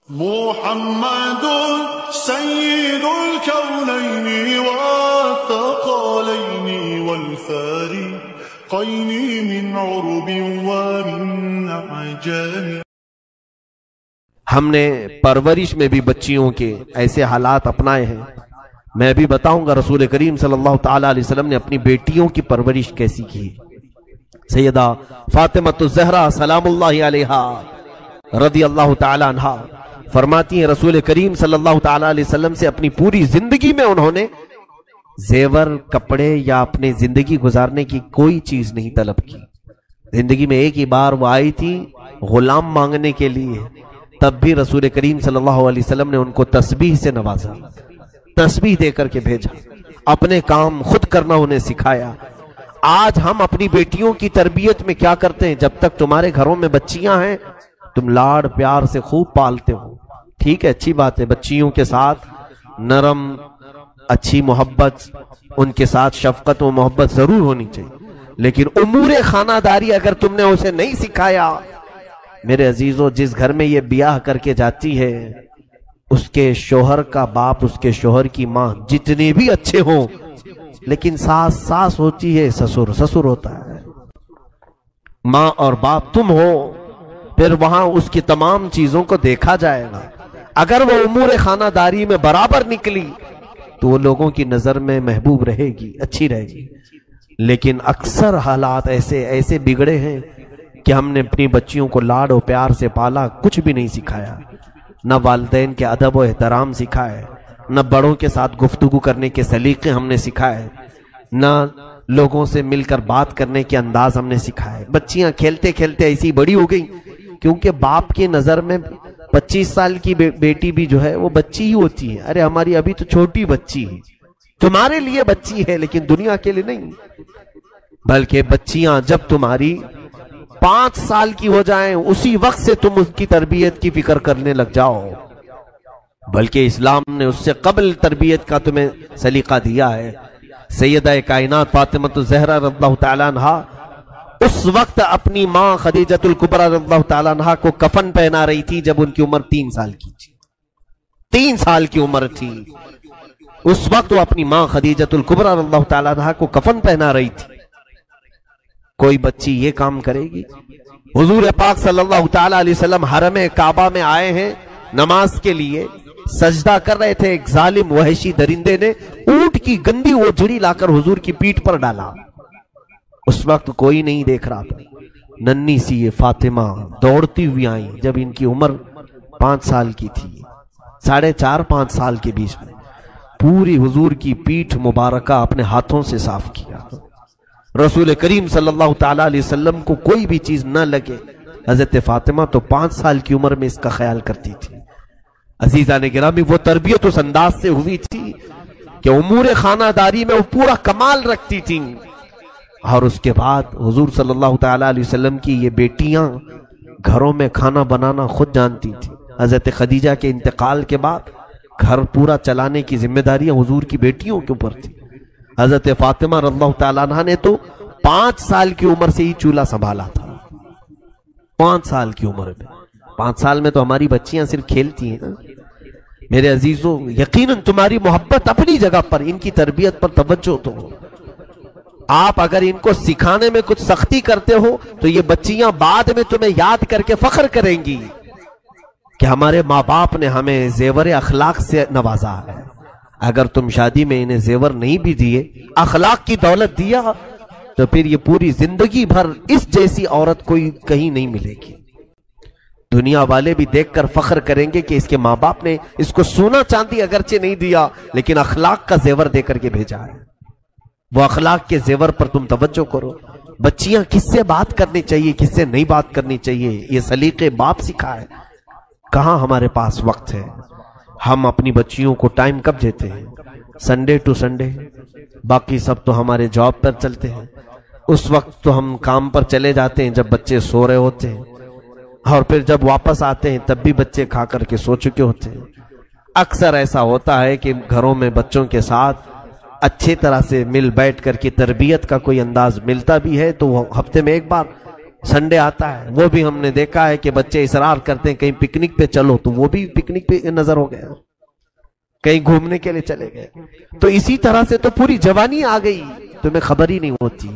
محمد سید الکونین والثقلین والفریقین من عرب ومن عجم۔ ہم نے پرورش میں بھی بچیوں کے ایسے حالات اپنائے ہیں۔ میں بھی بتاؤں گا رسول کریم صلی اللہ تعالی علیہ وسلم نے اپنی بیٹیوں کی پرورش کیسی کی۔ سیدہ فاطمہ الزہرا سلام اللہ علیہا رضی اللہ تعالی عنہا فرماتی ہیں رسول کریم صلی اللہ تعالی علیہ وسلم سے اپنی پوری زندگی میں انہوں نے زیور، کپڑے یا اپنے زندگی گزارنے کی کوئی چیز نہیں طلب کی۔ زندگی میں ایک ہی بار وہ آئی تھی غلام مانگنے کے لیے، تب بھی رسول کریم صلی اللہ علیہ وسلم نے ان کو تسبیح سے نوازا، تسبیح دے کر کے بھیجا، اپنے کام خود کرنا انہیں سکھایا۔ آج ہم اپنی بیٹیوں کی تربیت میں کیا کرتے ہیں؟ جب تک تمہارے گھروں میں بچیاں ہیں تم لاڑ پیار سے خوب پالتے ہو، ٹھیک ہے، اچھی بات ہے، بچیوں کے ساتھ نرم اچھی محبت، ان کے ساتھ شفقت و محبت ضرور ہونی چاہیے، لیکن امور خانہ داری اگر تم نے اسے نہیں سکھایا، میرے عزیزوں، جس گھر میں یہ بیاہ کر کے جاتی ہے اس کے شوہر کا باپ، اس کے شوہر کی ماں جتنے بھی اچھے ہوں، لیکن ساس ساس ہوتی ہے، سسر سسر ہوتا ہے، ماں اور باپ تم ہو، پھر وہاں اس کی تمام چیزوں کو دیکھا جائے گا۔ اگر وہ امور خانہ داری میں برابر نکلی تو وہ لوگوں کی نظر میں محبوب رہے گی، اچھی رہے گی، لیکن اکثر حالات ایسے بگڑے ہیں کہ ہم نے اپنی بچیوں کو لاڈ و پیار سے پالا، کچھ بھی نہیں سکھایا، نہ والدین کے ادب و احترام سکھائے، نہ بڑوں کے ساتھ گفتگو کرنے کے سلیقے ہم نے سکھائے، نہ لوگوں سے مل کر بات کرنے کے انداز ہم نے سکھائے۔ بچیاں کھیلتے کھیلتے ایسی بڑی ہو گئی، کیونکہ باپ کی نظر میں 25 سال کی بیٹی بھی جو ہے وہ بچی ہی ہوتی ہے۔ ارے ہماری ابھی تو چھوٹی بچی ہے، تمہارے لیے بچی ہے لیکن دنیا کے لیے نہیں۔ بلکہ بچیاں جب تمہاری 5 سال کی ہو جائیں اسی وقت سے تم اس کی تربیت کی فکر کرنے لگ جاؤ، بلکہ اسلام نے اس سے قبل تربیت کا تمہیں سلیقہ دیا ہے۔ سیدہ کائنات فاطمہ الزہرا رضی اللہ تعالیٰ عنہا اس وقت اپنی ماں خدیجۃ الکبریٰ رضی اللہ تعالیٰ عنہا کو کفن پہنا رہی تھی جب ان کی عمر 3 سال کی تھی، 3 سال کی عمر تھی، اس وقت وہ اپنی ماں خدیجۃ الکبریٰ رضی اللہ تعالیٰ عنہا کو کفن پہنا رہی تھی۔ کوئی بچی یہ کام کرے گی؟ حضور پاک صلی اللہ تعالیٰ علیہ وسلم حرم کعبہ میں آئے ہیں نماز کے لیے، سجدہ کر رہے تھے، ایک ظالم وحشی درندے نے اونٹ کی گندی وہ جڑی لا کر حضور کی پیٹھ پر ڈالا۔ اس وقت کوئی نہیں دیکھ رہا تھا، ننھی سی یہ فاطمہ دوڑتی ہوئی آئی جب ان کی عمر 5 سال کی تھی، 4.5-5 سال کے بیچ میں، پوری حضور کی پیٹھ مبارکہ اپنے ہاتھوں سے صاف کیا۔ رسول کریم صلی اللہ تعالیٰ علیہ وسلم کو کوئی بھی چیز نہ لگے، حضرت فاطمہ تو 5 سال کی عمر میں اس کا خیال کرتی تھی۔ عزیزان گرامی، وہ تربیت اس انداز سے ہوئی تھی کہ امور خانہ داری میں وہ پورا کمال رکھتی تھی، اور اس کے بعد حضور صلی اللہ تعالیٰ علیہ وسلم کی یہ بیٹیاں گھروں میں کھانا بنانا خود جانتی تھیں۔ حضرت خدیجہ کے انتقال کے بعد گھر پورا چلانے کی ذمہ داریاں حضور کی بیٹیوں کے اوپر تھی۔ حضرت فاطمہ رضی اللہ تعالیٰ عنہ نے تو 5 سال کی عمر سے ہی چولہا سنبھالا تھا، 5 سال کی عمر میں۔ 5 سال میں تو ہماری بچیاں صرف کھیلتی ہیں نا۔ میرے عزیزوں، یقیناً تمہاری محبت اپنی جگہ پر، ان کی تربیت پر توجہ تو ہو۔ آپ اگر ان کو سکھانے میں کچھ سختی کرتے ہو تو یہ بچیاں بعد میں تمہیں یاد کر کے فخر کریں گی کہ ہمارے ماں باپ نے ہمیں زیور اخلاق سے نوازا ہے۔ اگر تم شادی میں انہیں زیور نہیں بھی دیے، اخلاق کی دولت دیا، تو پھر یہ پوری زندگی بھر اس جیسی عورت کوئی کہیں نہیں ملے گی۔ دنیا والے بھی دیکھ کر فخر کریں گے کہ اس کے ماں باپ نے اس کو سونا چاندی اگرچہ نہیں دیا لیکن اخلاق کا زیور دے کر کے بھیجا ہے۔ وہ اخلاق کے زیور پر تم توجہ کرو۔ بچیاں کس سے بات کرنی چاہیے، کس سے نہیں بات کرنی چاہیے، یہ سلیقے باپ سکھائے۔ کہاں ہمارے پاس وقت ہے؟ ہم اپنی بچیوں کو ٹائم کب دیتے ہیں؟ سنڈے ٹو سنڈے، باقی سب تو ہمارے جاب پر چلتے ہیں، اس وقت تو ہم کام پر چلے جاتے ہیں جب بچے سو رہے ہوتے ہیں، اور پھر جب واپس آتے ہیں تب بھی بچے کھا کر کے سو چکے ہوتے ہیں۔ اکثر ایسا ہوتا ہے کہ گھروں میں بچوں کے ساتھ اچھی طرح سے مل بیٹھ کر کے تربیت کا کوئی انداز ملتا بھی ہے تو وہ ہفتے میں ایک بار سنڈے آتا ہے وہ بھی ہم نے دیکھا ہے کہ بچے اصرار کرتے ہیں کہیں پکنک پہ چلو، تو وہ بھی پکنک پہ نظر ہو گیا، کہیں گھومنے کے لیے چلے گئے. تو اسی طرح سے تو پوری جوانی آ گئی، تمہیں خبر ہی نہیں ہوتی،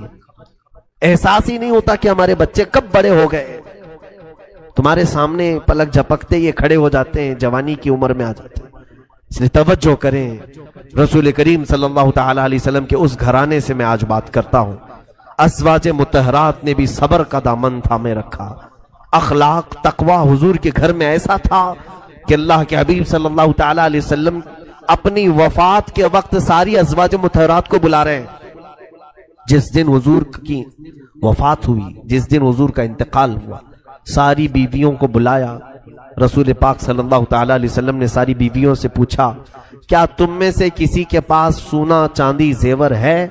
احساس ہی نہیں ہوتا کہ ہمارے بچے کب بڑے ہو گئے. تمہارے سامنے پلک جھپکتے یہ کھڑے ہو جاتے ہیں، جوانی کی عمر میں آ جاتے ہیں. اس لیے توجہ کریں. رسول کریم صلی اللہ تعالی علیہ وسلم کے اس گھرانے سے میں آج بات کرتا ہوں. ازواج مطہرات نے بھی صبر کا دامن تھامے رکھا. اخلاق تقوی حضور کے گھر میں ایسا تھا کہ اللہ کے حبیب صلی اللہ تعالی علیہ وسلم اپنی وفات کے وقت ساری ازواج مطہرات کو بلا رہے ہیں. جس دن حضور کی وفات ہوئی، جس دن حضور کا انتقال ہوا، ساری بیویوں کو بلایا. رسول پاک صلی اللہ تعالی علیہ وسلم نے ساری بیویوں سے پوچھا کیا تم میں سے کسی کے پاس سونا چاندی زیور ہے؟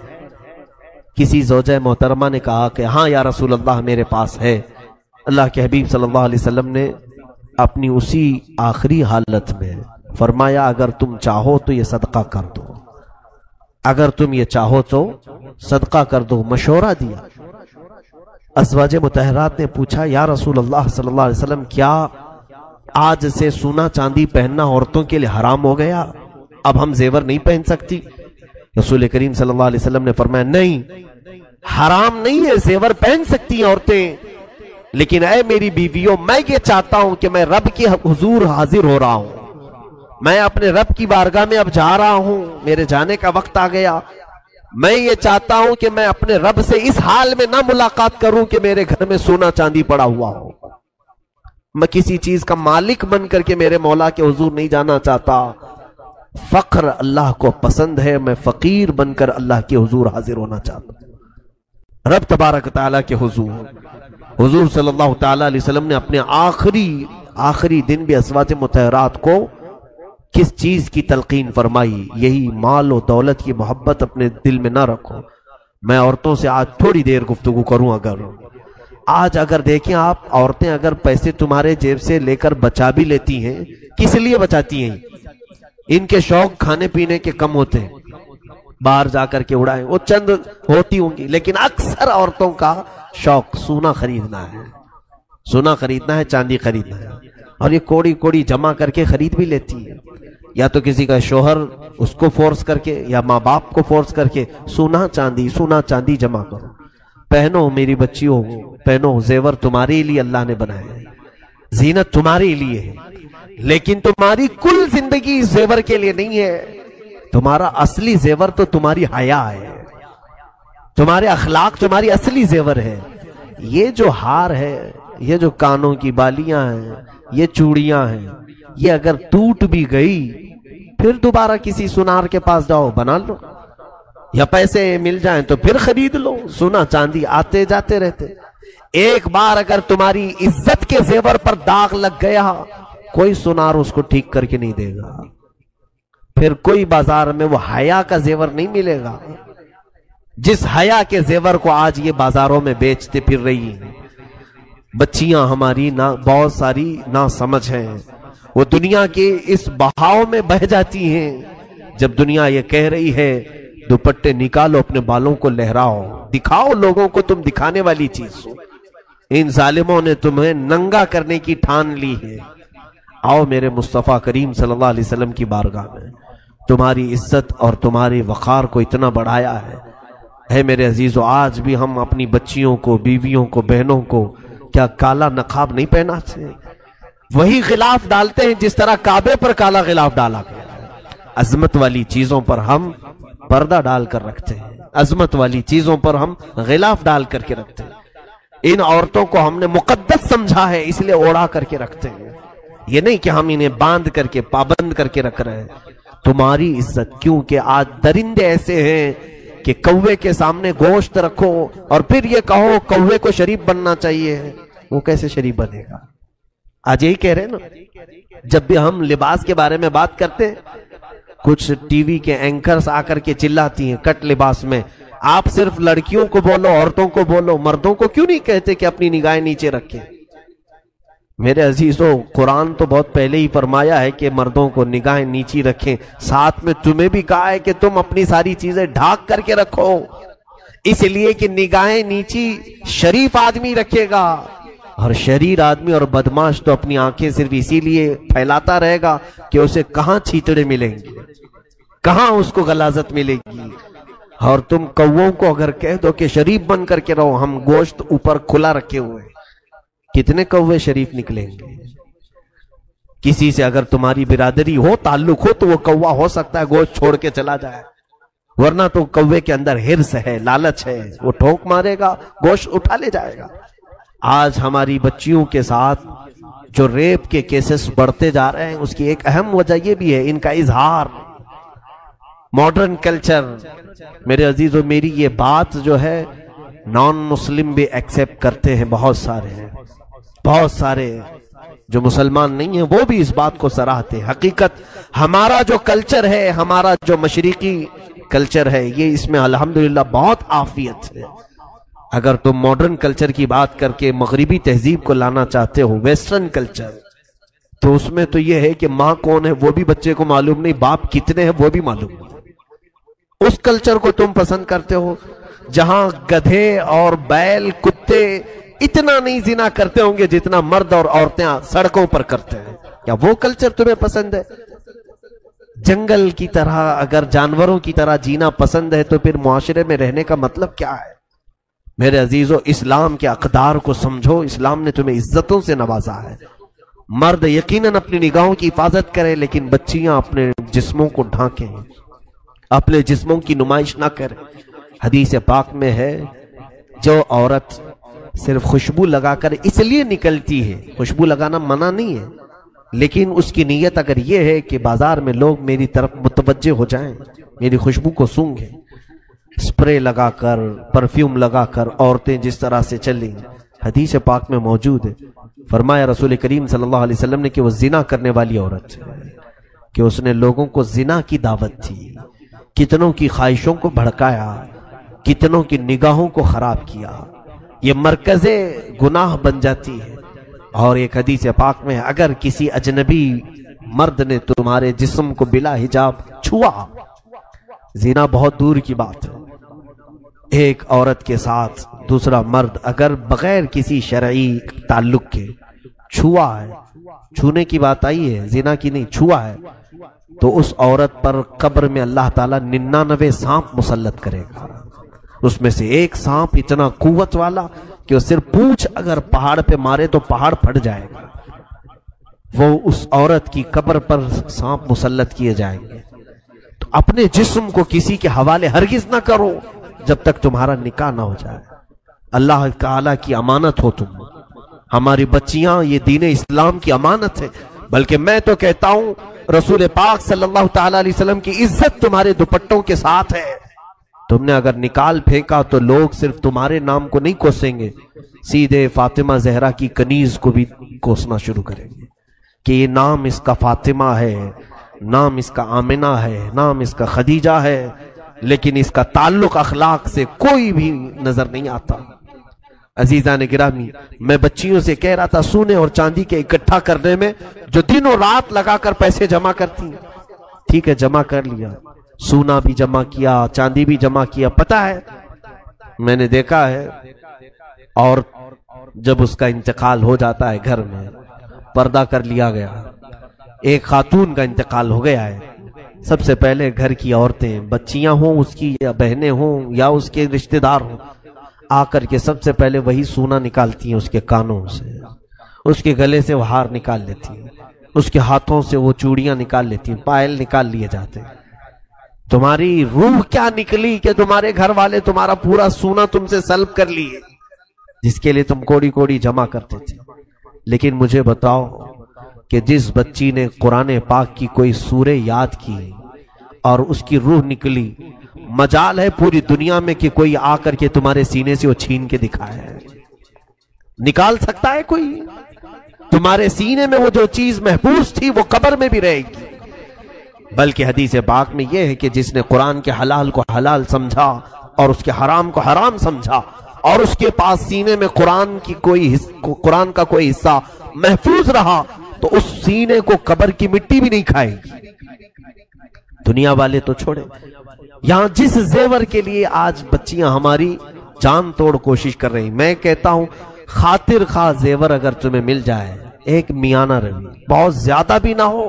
کسی زوجہ محترمہ نے کہا کہ ہاں یا رسول اللہ میرے پاس ہے. اللہ کے حبیب صلی اللہ علیہ وسلم نے اپنی اسی آخری حالت میں فرمایا اگر تم چاہو تو یہ صدقہ کر دو، اگر تم یہ چاہو تو صدقہ کر دو. مشورہ دیا. ازواج مطہرات نے پوچھا یا رسول اللہ صلی اللہ علیہ وسلم کیا آج سے سونا چاندی پہننا عورتوں کے لیے حرام ہو گیا؟ اب ہم زیور نہیں پہن سکتی؟ رسول کریم صلی اللہ علیہ وسلم نے فرمایا نہیں، حرام نہیں ہے، زیور پہن سکتی ہیں عورتیں، لیکن اے میری بیویوں میں یہ چاہتا ہوں کہ میں رب کے حضور حاضر ہو رہا ہوں، میں اپنے رب کی بارگاہ میں اب جا رہا ہوں، میرے جانے کا وقت آ گیا. میں یہ چاہتا ہوں کہ میں اپنے رب سے اس حال میں نہ ملاقات کروں کہ میرے گھر میں سونا چاندی پڑا ہوا ہو. میں کسی چیز کا مالک بن کر کے میرے مولا کے حضور نہیں جانا چاہتا. فقر اللہ کو پسند ہے، میں فقیر بن کر اللہ کے حضور حاضر ہونا چاہتا ہوں. رب تبارک تعالیٰ کے حضور صلی اللہ تعالیٰ علیہ وسلم نے اپنے آخری دن بھی ازواج مطہرات کو کس چیز کی تلقین فرمائی؟ یہی مال و دولت کی محبت اپنے دل میں نہ رکھو. میں عورتوں سے آج تھوڑی دیر گفتگو کروں. اگر دیکھیں آپ عورتیں اگر پیسے تمہارے جیب سے لے کر بچا بھی لیتی ہیں، کس لیے بچاتی ہیں؟ ان کے شوق کھانے پینے کے کم ہوتے ہیں، باہر جا کر کے اڑائیں، وہ چند ہوتی ہوں گی، لیکن اکثر عورتوں کا شوق سونا خریدنا ہے، سونا خریدنا ہے، چاندی خریدنا ہے. اور یہ کوڑی کوڑی جمع کر کے خرید بھی لیتی ہے، یا تو کسی کا شوہر اس کو فورس کر کے یا ماں باپ کو فورس کر کے سونا چاندی جمع کرو. پہنو میری بچیوں، پہنو، زیور تمہارے لیے اللہ نے بنائے، زینت تمہارے لیے ہے، لیکن تمہاری کل زندگی زیور کے لیے نہیں ہے. تمہارا اصلی زیور تو تمہاری حیا ہے، تمہارے اخلاق تمہاری اصلی زیور ہے. یہ جو ہار ہے، یہ جو کانوں کی بالیاں ہیں، یہ چوڑیاں ہیں، یہ اگر ٹوٹ بھی گئی پھر دوبارہ کسی سنار کے پاس جاؤ بنا لو، یا پیسے مل جائیں تو پھر خرید لو. سونا چاندی آتے جاتے رہتے. ایک بار اگر تمہاری عزت کے زیور پر داغ لگ گیا کوئی سنار اس کو ٹھیک کر کے نہیں دے گا، پھر کوئی بازار میں وہ حیا کا زیور نہیں ملے گا جس حیا کے زیور کو آج یہ بازاروں میں بیچتے پھر رہی ہیں. بچیاں ہماری بہت ساری نا سمجھ ہیں، وہ دنیا کے اس بہاؤ میں بہ جاتی ہیں. جب دنیا یہ کہہ رہی ہے دوپٹے نکالو، اپنے بالوں کو لہراؤ، دکھاؤ لوگوں کو تم دکھانے والی چیز ہو، ان ظالموں نے تمہیں ننگا کرنے کی ٹھان لی ہے. آؤ میرے مصطفیٰ کریم صلی اللہ علیہ وسلم کی بارگاہ میں، تمہاری عزت اور تمہاری وقار کو اتنا بڑھایا ہے. اے میرے عزیزو، آج بھی ہم اپنی بچیوں کو، بیویوں کو، بہنوں کو کیا کالا نقاب نہیں پہناتے؟ وہی غلاف ڈالتے ہیں جس طرح کعبے پر کالا غلاف ڈالا گیا. عظمت والی چیزوں پر ہم پردہ ڈال کر رکھتے ہیں، عظمت والی چیزوں پر ہم غلاف ڈال کر کے رکھتے ہیں. ان عورتوں کو ہم نے مقدس سمجھا ہے، اس لیے اوڑھا کر کے رکھتے ہیں. یہ نہیں کہ ہم انہیں باندھ کر کے پابند کر کے رکھ رہے ہیں. تمہاری عزت، کیونکہ آج درندے ایسے ہیں کہ کوے کے سامنے گوشت رکھو اور پھر یہ کہو کوے کو شریف بننا چاہیے، وہ کیسے شریف بنے گا؟ آج یہی کہہ رہے ہیں نا. جب بھی ہم لباس کے بارے میں بات کرتے ہیں، کچھ ٹی وی کے اینکرز آ کر کے چلاتی ہیں کٹ لباس میں. آپ صرف لڑکیوں کو بولو، عورتوں کو بولو، مردوں کو کیوں نہیں کہتے کہ اپنی نگاہیں نیچے رکھیں؟ میرے عزیزو، قرآن تو بہت پہلے ہی فرمایا ہے کہ مردوں کو نگاہیں نیچی رکھیں، ساتھ میں تمہیں بھی کہا ہے کہ تم اپنی ساری چیزیں ڈھانک کر کے رکھو. اس لیے کہ نگاہیں نیچی شریف آدمی رکھے گا، اور شریر آدمی اور بدماش تو اپنی آنکھیں صرف اسی لیے پھیلاتا رہے گا کہ اسے کہاں چیتڑے ملیں گے، کہاں اس کو غلاظت ملے گی۔ اور تم کووں کو اگر کہہ دو کہ شریف بن کر کے رہو، ہم گوشت اوپر کھلا رکھے ہوئے، کتنے کوے شریف نکلیں گے؟ کسی سے اگر تمہاری برادری ہو، تعلق ہو، تو وہ کوا ہو سکتا ہے گوشت چھوڑ کے چلا جائے، ورنہ تو کوے کے اندر ہرس ہے، لالچ ہے، وہ ٹھوک مارے گا، گوشت اٹھا لے جائے گا۔ آج ہماری بچیوں کے ساتھ جو ریپ کے کیسز بڑھتے جا رہے ہیں، اس کی ایک اہم وجہ یہ بھی ہے ان کا اظہار، ماڈرن کلچر۔ میرے عزیزو، میری یہ بات جو ہے نان مسلم بھی ایکسیپٹ کرتے ہیں، بہت سارے ہیں، بہت سارے جو مسلمان نہیں ہیں وہ بھی اس بات کو سراہتے ہیں۔ حقیقت ہمارا جو کلچر ہے، ہمارا جو مشرقی کلچر ہے، یہ اس میں الحمدللہ بہت عافیت ہے۔ اگر تم ماڈرن کلچر کی بات کر کے مغربی تہذیب کو لانا چاہتے ہو، ویسٹرن کلچر، تو اس میں تو یہ ہے کہ ماں کون ہے وہ بھی بچے کو معلوم نہیں، باپ کتنے ہیں وہ بھی معلوم نہیں۔ اس کلچر کو تم پسند کرتے ہو جہاں گدھے اور بیل، کتے اتنا نہیں زنا کرتے ہوں گے جتنا مرد اور عورتیں سڑکوں پر کرتے ہیں۔ کیا وہ کلچر تمہیں پسند ہے؟ جنگل کی طرح اگر جانوروں کی طرح جینا پسند ہے تو پھر معاشرے میں رہنے کا مطلب کیا ہے؟ میرے عزیزو، اسلام کے اقدار کو سمجھو۔ اسلام نے تمہیں عزتوں سے نوازا ہے۔ مرد یقیناً اپنی نگاہوں کی حفاظت کرے، لیکن بچیاں اپنے جسموں کو ڈھانکیں، اپنے جسموں کی نمائش نہ کریں۔ حدیث پاک میں ہے جو عورت صرف خوشبو لگا کر اس لیے نکلتی ہے، خوشبو لگانا منع نہیں ہے، لیکن اس کی نیت اگر یہ ہے کہ بازار میں لوگ میری طرف متوجہ ہو جائیں، میری خوشبو کو سونگھیں، سپرے لگا کر، پرفیوم لگا کر عورتیں جس طرح سے چلیں، حدیث پاک میں موجود ہے۔ فرمایا رسول کریم صلی اللہ علیہ وسلم نے کہ وہ زنا کرنے والی عورت ہے، کہ اس نے لوگوں کو زنا کی دعوت دی، کتنوں کی خواہشوں کو بھڑکایا، کتنوں کی نگاہوں کو خراب کیا، یہ مرکز گناہ بن جاتی ہے۔ اور ایک حدیث پاک میں اگر کسی اجنبی مرد نے تمہارے جسم کو بلا حجاب چھوا، زنا بہت دور کی بات ہے، ایک عورت کے ساتھ دوسرا مرد اگر بغیر کسی شرعی تعلق کے چھوا ہے، چھونے کی بات آئی ہے، زنا کی نہیں، چھوا ہے، تو اس عورت پر قبر میں اللہ تعالیٰ 99 سانپ مسلط کرے گا۔ اس میں سے ایک سانپ اتنا قوت والا کہ وہ صرف پونچھ اگر پہاڑ پہ مارے تو پہاڑ پھٹ جائے گا، وہ اس عورت کی قبر پر سانپ مسلط کیے جائیں گے۔ تو اپنے جسم کو کسی کے حوالے ہرگز نہ کرو جب تک تمہارا نکاح نہ ہو جائے۔ اللہ تعالیٰ کی امانت ہو تم، ہماری بچیاں یہ دین اسلام کی امانت ہے، بلکہ میں تو کہتا ہوں رسول پاک صلی اللہ تعالیٰ علیہ وسلم کی عزت تمہارے دوپٹوں کے ساتھ ہے۔ تم نے اگر نکال پھینکا تو لوگ صرف تمہارے نام کو نہیں کوسیں گے، سیدھے فاطمہ زہرا کی کنیز کو بھی کوسنا شروع کریں گے کہ یہ نام اس کا فاطمہ ہے، نام اس کا آمنہ ہے، نام اس کا خدیجہ ہے، لیکن اس کا تعلق اخلاق سے کوئی بھی نظر نہیں آتا۔ عزیزان گرامی، میں بچیوں سے کہہ رہا تھا سونے اور چاندی کے اکٹھا کرنے میں جو دنوں رات لگا کر پیسے جمع کرتی ہیں، ٹھیک ہے جمع کر لیا، سونا بھی جمع کیا، چاندی بھی جمع کیا، پتہ ہے میں نے دیکھا ہے، اور جب اس کا انتقال ہو جاتا ہے گھر میں پردہ کر لیا گیا، ایک خاتون کا انتقال ہو گیا ہے، سب سے پہلے گھر کی عورتیں، بچیاں ہوں اس کی یا بہنیں ہوں یا اس کے رشتہ دار ہوں، آ کر کے سب سے پہلے وہی سونا نکالتی ہیں اس کے کانوں سے، اس کے گلے سے وہ ہار نکال لیتی ہیں، اس کے ہاتھوں سے وہ چوڑیاں نکال لیتی ہیں، پائل نکال لیے جاتے ہیں۔ تمہاری روح کیا نکلی کہ تمہارے گھر والے تمہارا پورا سونا تم سے سلب کر لیے، جس کے لیے تم کوڑی کوڑی جمع کرتے تھے۔ لیکن مجھے بتاؤ کہ جس بچی نے قرآن پاک کی کوئی سورہ یاد کی اور اس کی روح نکلی، مجال ہے پوری دنیا میں کہ کوئی آ کر کے تمہارے سینے سے وہ چھین کے دکھائے ہے؟ نکال سکتا ہے کوئی؟ تمہارے سینے میں وہ جو چیز محفوظ تھی وہ قبر میں بھی رہے گی۔ بلکہ حدیث پاک میں یہ ہے کہ جس نے قرآن کے حلال کو حلال سمجھا اور اس کے حرام کو حرام سمجھا اور اس کے پاس سینے میں قرآن کا کوئی حصہ محفوظ رہا تو اس سینے کو قبر کی مٹی بھی نہیں کھائے گی۔ دنیا والے تو چھوڑے، یہاں جس زیور کے لیے آج بچیاں ہماری جان توڑ کوشش کر رہی، میں کہتا ہوں خاطر خواہ زیور اگر تمہیں مل جائے، ایک میانہ روی، بہت زیادہ بھی نہ ہو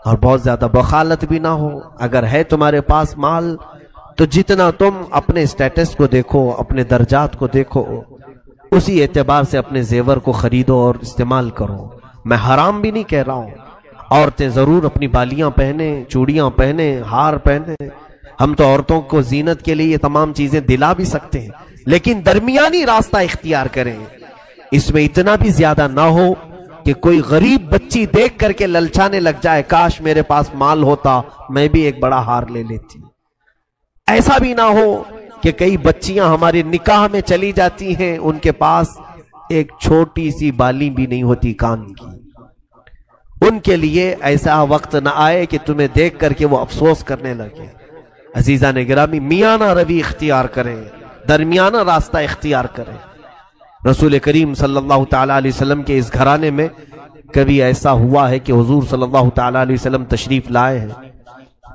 اور بہت زیادہ بخالت بھی نہ ہو، اگر ہے تمہارے پاس مال تو جتنا تم اپنے سٹیٹس کو دیکھو، اپنے درجات کو دیکھو، اسی اعتبار سے اپنے زیور کو خریدو اور استعمال کرو۔ میں حرام بھی نہیں کہہ رہا ہوں، عورتیں ضرور اپنی بالیاں پہنے، چوڑیاں پہنے، ہار پہنے، ہم تو عورتوں کو زینت کے لیے یہ تمام چیزیں دلا بھی سکتے ہیں، لیکن درمیانی راستہ اختیار کریں، اس میں اتنا بھی زیادہ نہ ہو کہ کوئی غریب بچی دیکھ کر کے للچانے لگ جائے، کاش میرے پاس مال ہوتا میں بھی ایک بڑا ہار لے لیتی۔ ایسا بھی نہ ہو کہ کئی بچیاں ہمارے نکاح میں چلی جاتی ہیں، ان کے پاس ایک چھوٹی سی بالی بھی نہیں ہوتی کان کی، ان کے لیے ایسا وقت نہ آئے کہ تمہیں دیکھ کر کے وہ افسوس کرنے لگے۔ عزیزان گرامی، میانہ روی اختیار کریں، درمیانہ راستہ اختیار کریں۔ رسول کریم صلی اللہ تعالیٰ علیہ وسلم کے اس گھرانے میں کبھی ایسا ہوا ہے کہ حضور صلی اللہ تعالیٰ علیہ وسلم تشریف لائے ہیں،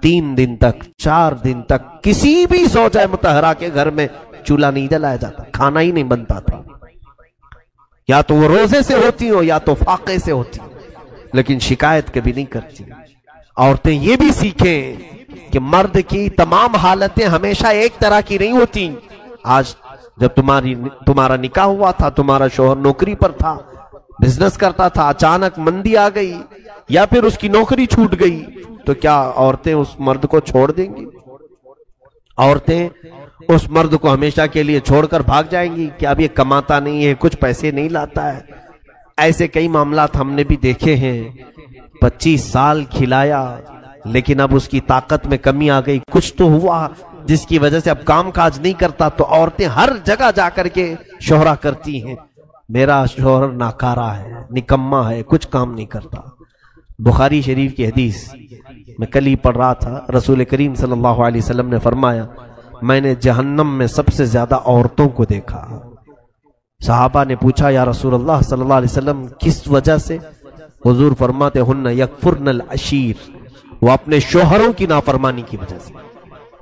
3 دن تک 4 دن تک کسی بھی زوجہ مطہرہ کے گھر میں چولہا نہیں جلایا جاتا، کھانا ہی نہیں بنتا تھا، یا تو وہ روزے سے ہوتی ہو یا تو فاقے سے ہوتی، لیکن شکایت کبھی نہیں کرتی۔ عورتیں یہ بھی سیکھیں کہ مرد کی تمام حالتیں ہمیشہ ایک طرح کی نہیں ہوتی۔ آج جب تمہارا نکاح ہوا تھا، تمہارا شوہر نوکری پر تھا، بزنس کرتا تھا، اچانک مندی آ گئی یا پھر اس کی نوکری چھوٹ گئی، تو کیا عورتیں اس مرد کو چھوڑ دیں گی؟ عورتیں اس مرد کو ہمیشہ کے لیے چھوڑ کر بھاگ جائیں گی کہ اب یہ کماتا نہیں ہے، کچھ پیسے نہیں لاتا ہے؟ ایسے کئی معاملات ہم نے بھی دیکھے ہیں۔ 25 سال کھلایا لیکن اب اس کی طاقت میں کمی آ گئی، کچھ تو ہوا جس کی وجہ سے اب کام کاج نہیں کرتا، تو عورتیں ہر جگہ جا کر کے شہرا کرتی ہیں، میرا شوہر ناکارہ ہے، نکما ہے، کچھ کام نہیں کرتا۔ بخاری شریف کی حدیث میں کل ہی پڑھ رہا تھا، رسول کریم صلی اللہ علیہ وسلم نے فرمایا، میں نے جہنم میں سب سے زیادہ عورتوں کو دیکھا۔ صحابہ نے پوچھا، یا رسول اللہ صلی اللہ علیہ وسلم کس وجہ سے؟ حضور فرماتے، ہن یکفرن العشیر، وہ اپنے شوہروں کی نافرمانی کی وجہ سے۔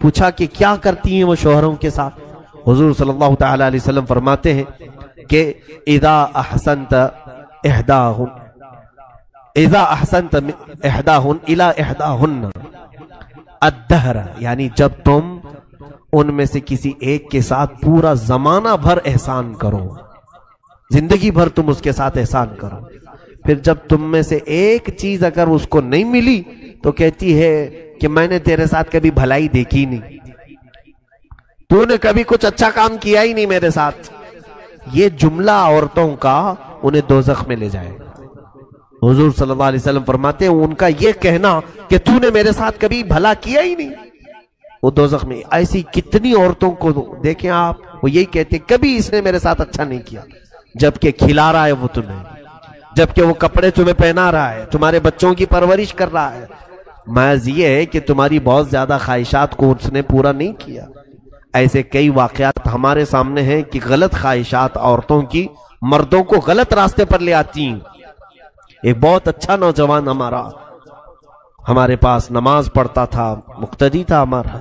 پوچھا کہ کیا کرتی ہیں وہ شوہروں کے ساتھ؟ حضور صلی اللہ تعالی علیہ وسلم فرماتے ہیں کہ اذا احسنت احداہن الی احداہن الدہر، یعنی جب تم ان میں سے کسی ایک کے ساتھ پورا زمانہ بھر احسان کرو، زندگی بھر تم اس کے ساتھ احسان کرو، پھر جب تم میں سے ایک چیز اگر اس کو نہیں ملی تو کہتی ہے کہ میں نے تیرے ساتھ کبھی بھلائی دیکھی نہیں، تو نے کبھی کچھ اچھا کام کیا ہی نہیں میرے ساتھ۔ یہ جملہ عورتوں کا انہیں دوزخ میں لے جائے۔ حضور صلی اللہ علیہ وسلم فرماتے ہیں ان کا یہ کہنا کہ تو نے میرے ساتھ کبھی بھلا کیا ہی نہیں، وہ دوزخ میں۔ ایسی کتنی عورتوں کو دیکھیں آپ، وہ یہی کہتے کبھی اس نے میرے ساتھ اچھا نہیں کیا، جبکہ کھلا رہا ہے وہ تمہیں، جبکہ وہ کپڑے تمہیں پہنا رہا ہے، تمہارے بچوں کی پرورش کر رہا ہے، محض یہ ہے کہ تمہاری بہت زیادہ خواہشات کو اس نے پورا نہیں کیا۔ ایسے کئی واقعات ہمارے سامنے ہیں کہ غلط خواہشات عورتوں کی مردوں کو غلط راستے پر لے آتی ہیں۔ ایک بہت اچھا نوجوان ہمارے پاس نماز پڑھتا تھا، مقتدی تھا ہمارا،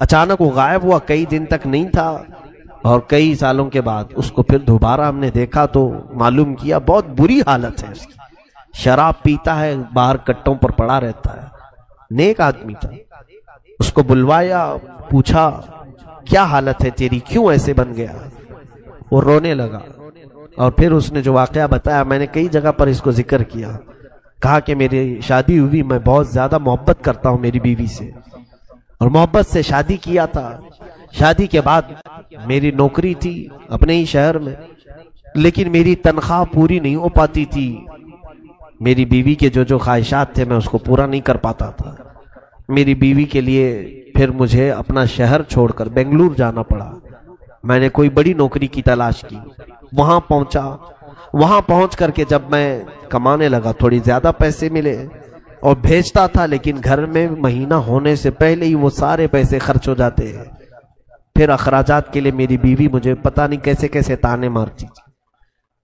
اچانک وہ غائب ہوا، کئی دن تک نہیں تھا، اور کئی سالوں کے بعد اس کو پھر دوبارہ ہم نے دیکھا تو معلوم کیا بہت بری حالت ہے اس کی، شراب پیتا ہے، باہر کٹوں پر پڑا رہتا ہے، نیک آدمی تھا۔ اس کو بلوایا، پوچھا کیا حالت ہے تیری، کیوں ایسے بن گیا؟ وہ رونے لگا، اور پھر اس نے جو واقعہ بتایا میں نے کئی جگہ پر اس کو ذکر کیا، کہا کہ میری شادی ہوئی، میں بہت زیادہ محبت کرتا ہوں میری بیوی سے، اور محبت سے شادی کیا تھا۔ شادی کے بعد میری نوکری تھی اپنے ہی شہر میں، لیکن میری تنخواہ پوری نہیں ہو پاتی تھی، میری بیوی کے جو خواہشات تھے میں اس کو پورا نہیں کر پاتا تھا۔ میری بیوی کے لیے پھر مجھے اپنا شہر چھوڑ کر بنگلور جانا پڑا، میں نے کوئی بڑی نوکری کی تلاش کی، وہاں پہنچا، وہاں پہنچ کر کے جب میں کمانے لگا تھوڑی زیادہ پیسے ملے اور بھیجتا تھا، لیکن گھر میں مہینہ ہونے سے پہلے ہی وہ سارے پیسے خرچ ہو جاتے ہیں۔ پھر اخراجات کے لیے میری بیوی مجھے پتہ نہیں کیسے کیسے تانے مارتی،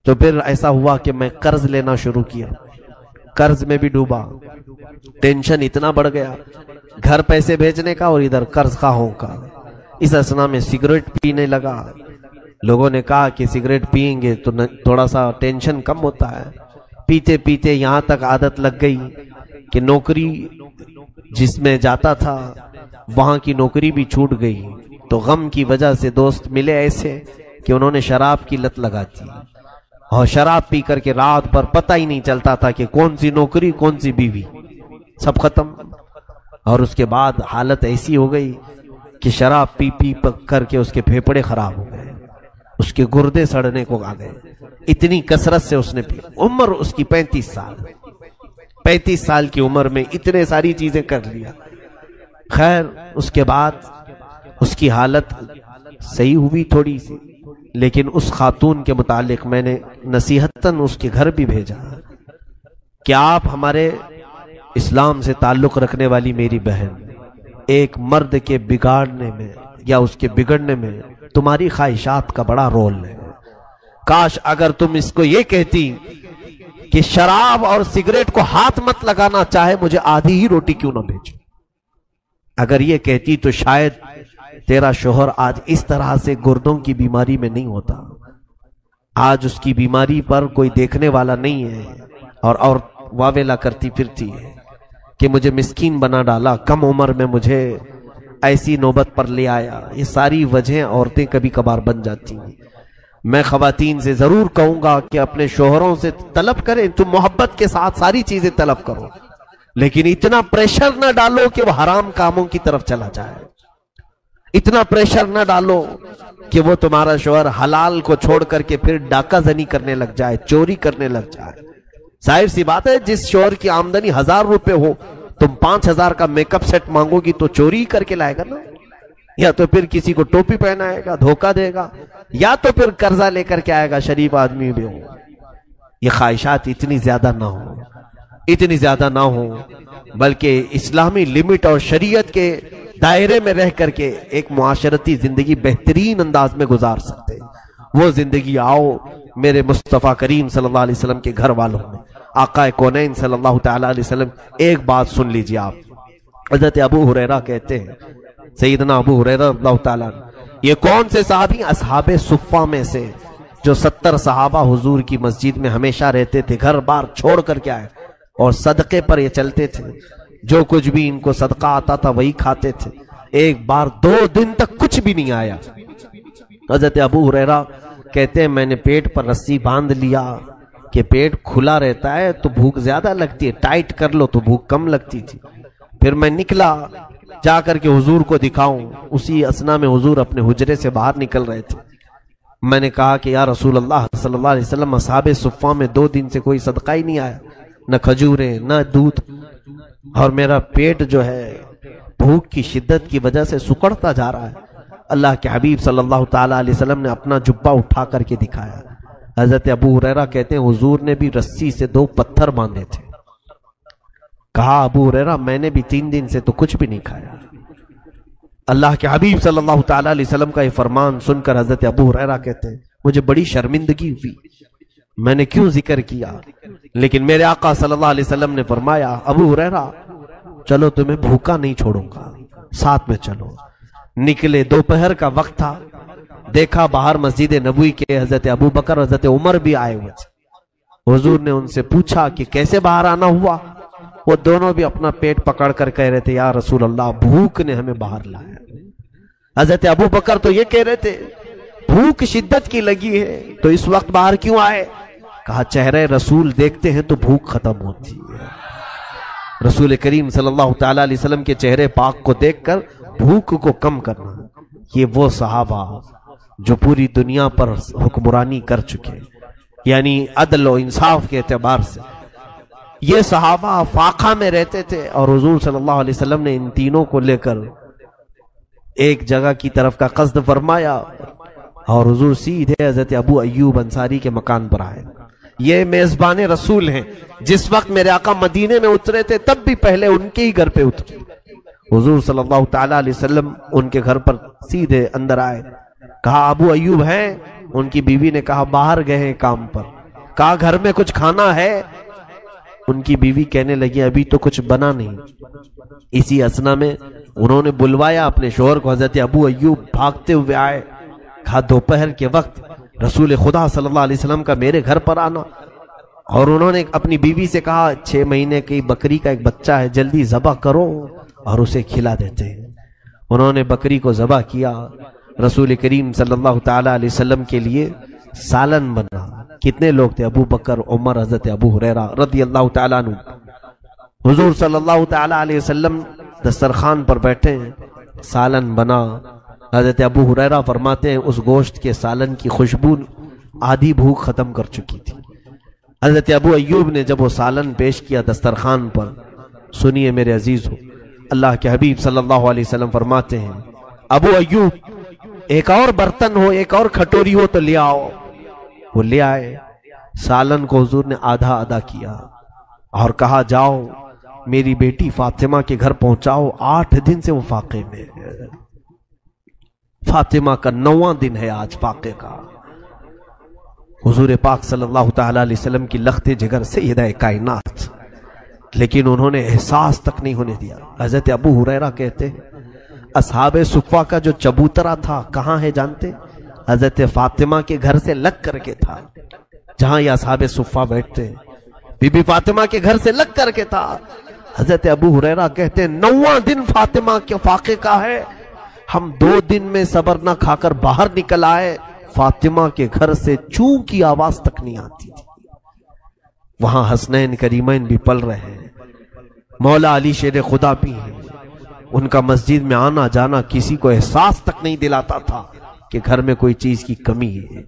تو پھر ایسا ہوا کہ میں قرض لینا شروع کیا، قرض میں بھی ڈوبا، ٹینشن اتنا بڑھ گیا، گھر پیسے بھیجنے کا اور ادھر قرض خواہوں کا۔ اس اثنا میں سگریٹ پینے لگا۔ لوگوں نے کہا کہ سگریٹ پئیں گے تو تھوڑا سا ٹینشن کم ہوتا ہے۔ پیتے پیتے یہاں تک عادت لگ گئی کہ نوکری جس میں جاتا تھا وہاں کی نوکری بھی چھوٹ گئی، تو غم کی وجہ سے دوست ملے ایسے کہ انہوں نے شراب کی لت لگا دی، اور شراب پی کر کے رات بھر پتہ ہی نہیں چلتا تھا کہ کون سی نوکری کون سی بیوی، سب ختم۔ اور اس کے بعد حالت ایسی ہو گئی کہ شراب پی پی کر کے اس کے پھیپڑے خراب ہو گئے، اس کے گردے سڑنے کو آ گئے، اتنی کثرت سے اس نے پی۔ عمر اس کی 35 سال کی عمر میں اتنے ساری چیزیں کر لیا۔ خیر اس کے بعد اس کی حالت صحیح ہوئی تھوڑی سی، لیکن اس خاتون کے متعلق میں نے نصیحتاً اس کے گھر بھی بھیجا کہ آپ ہمارے اسلام سے تعلق رکھنے والی میری بہن، ایک مرد کے بگاڑنے میں یا اس کے بگڑنے میں تمہاری خواہشات کا بڑا رول ہے۔ کاش اگر تم اس کو یہ کہتی کہ شراب اور سگریٹ کو ہاتھ مت لگانا، چاہے مجھے آدھی ہی روٹی کیوں نہ بھیجو، اگر یہ کہتی تو شاید تیرا شوہر آج اس طرح سے گردوں کی بیماری میں نہیں ہوتا۔ آج اس کی بیماری پر کوئی دیکھنے والا نہیں ہے، اور واویلا کرتی پھرتی ہے کہ مجھے مسکین بنا ڈالا، کم عمر میں مجھے ایسی نوبت پر لے آیا۔ یہ ساری وجہیں عورتیں کبھی کبھار بن جاتی ہیں۔ میں خواتین سے ضرور کہوں گا کہ اپنے شوہروں سے طلب کریں، تم محبت کے ساتھ ساری چیزیں طلب کرو، لیکن اتنا پریشر نہ ڈالو کہ وہ حرام کاموں کی طرف چلا جائے، اتنا پریشر نہ ڈالو کہ وہ تمہارا شوہر حلال کو چھوڑ کر کے پھر ڈاکہ زنی کرنے لگ جائے، چوری کرنے لگ جائے۔ ظاہر سی بات ہے، جس شوہر کی آمدنی 1000 روپے ہو، تم 5000 کا میک اپ سیٹ مانگو گی تو چوری کر کے لائے گا نا، یا تو پھر کسی کو ٹوپی پہنائے گا، دھوکہ دے گا، یا تو پھر قرضہ لے کر کے آئے گا، شریف آدمی بھی ہو۔ یہ خواہشات اتنی زیادہ نہ ہو، بلکہ اسلامی لمٹ اور شریعت کے دائرے میں رہ کر کے ایک معاشرتی زندگی بہترین انداز میں گزار سکتے ہیں۔ وہ زندگی آؤ میرے مصطفیٰ کریم صلی اللہ علیہ وسلم کے گھر والوں میں، آقا کونین صلی اللہ تعالیٰ علیہ وسلم۔ ایک بات سن لیجئے آپ، حضرت ابو ہریرہ کہتے ہیں، سیدنا ابو ہریرہ رضی اللہ تعالیٰ، یہ کون سے صحابی؟ اصحاب صفہ میں سے، جو 70 صحابہ حضور کی مسجد میں ہمیشہ رہتے تھے، گھر بار چھوڑ کر کے آئے، اور صدقے پر یہ چلتے تھے، جو کچھ بھی ان کو صدقہ آتا تھا وہی کھاتے تھے۔ ایک بار 2 دن تک کچھ بھی نہیں آیا۔ حضرت ابو ہریرہ کہتے ہیں میں نے پیٹ پر رسی باندھ لیا کہ پیٹ کھلا رہتا ہے تو بھوک زیادہ لگتی ہے، ٹائٹ کر لو تو بھوک کم لگتی تھی۔ پھر میں نکلا جا کر کے حضور کو دکھاؤں، اسی اثنا میں حضور اپنے حجرے سے باہر نکل رہے تھے۔ میں نے کہا کہ یا رسول اللہ صلی اللہ علیہ وسلم، اصحاب صفہ میں 2 دن سے کوئی صدقہ ہی نہیں آیا، نہ کھجوریں نہ دودھ، اور میرا پیٹ جو ہے بھوک کی شدت کی وجہ سے سکڑتا جا رہا ہے۔ اللہ کے حبیب صلی اللہ تعالیٰ علیہ وسلم نے اپنا جبہ اٹھا کر کے دکھایا۔ حضرت ابو ہریرہ کہتے ہیں حضور نے بھی رسی سے 2 پتھر باندھے تھے۔ کہا ابو ہریرہ میں نے بھی 3 دن سے تو کچھ بھی نہیں کھایا۔ اللہ کے حبیب صلی اللہ تعالیٰ علیہ وسلم کا یہ فرمان سن کر حضرت ابو ہریرہ کہتے ہیں مجھے بڑی شرمندگی ہوئی، میں نے کیوں ذکر کیا، لیکن میرے آقا صلی اللہ علیہ وسلم نے فرمایا ابو ہریرہ چلو تمہیں بھوکا نہیں چھوڑوں گا، ساتھ میں چلو۔ نکلے، دوپہر کا وقت تھا، دیکھا باہر مسجد نبوی کے حضرت ابو بکر اور حضرت عمر بھی آئے ہوئے تھے۔ حضور نے ان سے پوچھا کہ کیسے باہر آنا ہوا؟ وہ دونوں بھی اپنا پیٹ پکڑ کر کہہ رہے تھے یا رسول اللہ بھوک نے ہمیں باہر لایا۔ حضرت ابو بکر تو یہ کہہ رہے تھے بھوک شدت کی لگی ہے تو اس وقت باہر کیوں آئے؟ کہا چہرے رسول دیکھتے ہیں تو بھوک ختم ہوتی ہے۔ رسول کریم صلی اللہ تعالیٰ علیہ وسلم کے چہرے پاک کو دیکھ کر بھوک کو کم کرنا، یہ وہ صحابہ جو پوری دنیا پر حکمرانی کر چکے، یعنی عدل و انصاف کے اعتبار سے۔ یہ صحابہ فاقہ میں رہتے تھے اور حضور صلی اللہ علیہ وسلم نے ان تینوں کو لے کر ایک جگہ کی طرف کا قصد فرمایا اور حضور سیدھے حضرت ابو ایوب انصاری کے مکان پر آئے۔ یہ میزبان رسول ہیں، جس وقت میرے آقا مدینے میں اترے تھے تب بھی پہلے ان کے ہی گھر پہ اترے۔ حضور صلی اللہ تعالیٰ علیہ وسلم ان کے گھر پر سیدھے اندر آئے، کہا ابو ایوب ہیں؟ ان کی بیوی نے کہا باہر گئے ہیں کام پر۔ کہا گھر میں کچھ کھانا ہے؟ ان کی بیوی کہنے لگی ابھی تو کچھ بنا نہیں. اسی اسنا میں انہوں نے بلوایا اپنے شوہر کو. حضرت ابو ایوب بھاگتے ہوئے آئے. کہا دوپہر کے وقت رسول خدا صلی اللہ علیہ وسلم کا میرے گھر پر آنا. اور انہوں نے اپنی بیوی سے کہا 6 مہینے کی بکری کا ایک بچہ ہے, جلدی ذبح کرو اور اسے کھلا دیتے ہیں. انہوں نے بکری کو ذبح کیا. رسول کریم صلی اللہ تعالی علیہ وسلم کے لیے سالن بنا. کتنے لوگ تھے؟ ابو بکر, عمر, حضرت ابو ہریرہ رضی اللہ تعالیٰ عنہ. حضور صلی اللہ تعالی علیہ وسلم دسترخوان پر بیٹھے ہیں, سالن بنا. حضرت ابو ہریرہ فرماتے ہیں اس گوشت کے سالن کی خوشبو آدھی بھوک ختم کر چکی تھی. حضرت ابو ایوب نے جب وہ سالن پیش کیا دسترخوان پر, سنیے میرے عزیزو, اللہ کے حبیب صلی اللہ علیہ وسلم فرماتے ہیں ابو ایوب ایک اور برتن ہو, ایک اور کھٹوری ہو تو لے آؤ. وہ لے آئے. سالن کو حضور نے آدھا آدھا کیا اور کہا جاؤ میری بیٹی فاطمہ کے گھر پہنچاؤ. 8 دن سے وہ فاقے میں. فاطمہ کا 9واں دن ہے آج فاقے کا. حضور پاک صلی اللہ تعالی علیہ وسلم کی لخت جگر سیدہ کائنات, لیکن انہوں نے احساس تک نہیں ہونے دیا. حضرت ابو ہریرہ کہتے ہیں اصحاب صفہ کا جو چبوترا تھا کہاں ہے جانتے؟ حضرت فاطمہ کے گھر سے لگ کر کے تھا. جہاں یہ اصحاب صفہ بیٹھتے ہیں بی بی فاطمہ کے گھر سے لگ کر کے تھا. حضرت ابو ہریرہ کہتے ہیں 9واں دن فاطمہ کے فاقے کا ہے. ہم 2 دن میں صبر نہ کھا کر باہر نکل آئے. فاطمہ کے گھر سے چوں کی آواز تک نہیں آتی تھی. وہاں حسنین کریمین بھی پل رہے ہیں, مولا علی شیر خدا بھی ہیں. ان کا مسجد میں آنا جانا کسی کو احساس تک نہیں دلاتا تھا کہ گھر میں کوئی چیز کی کمی ہے.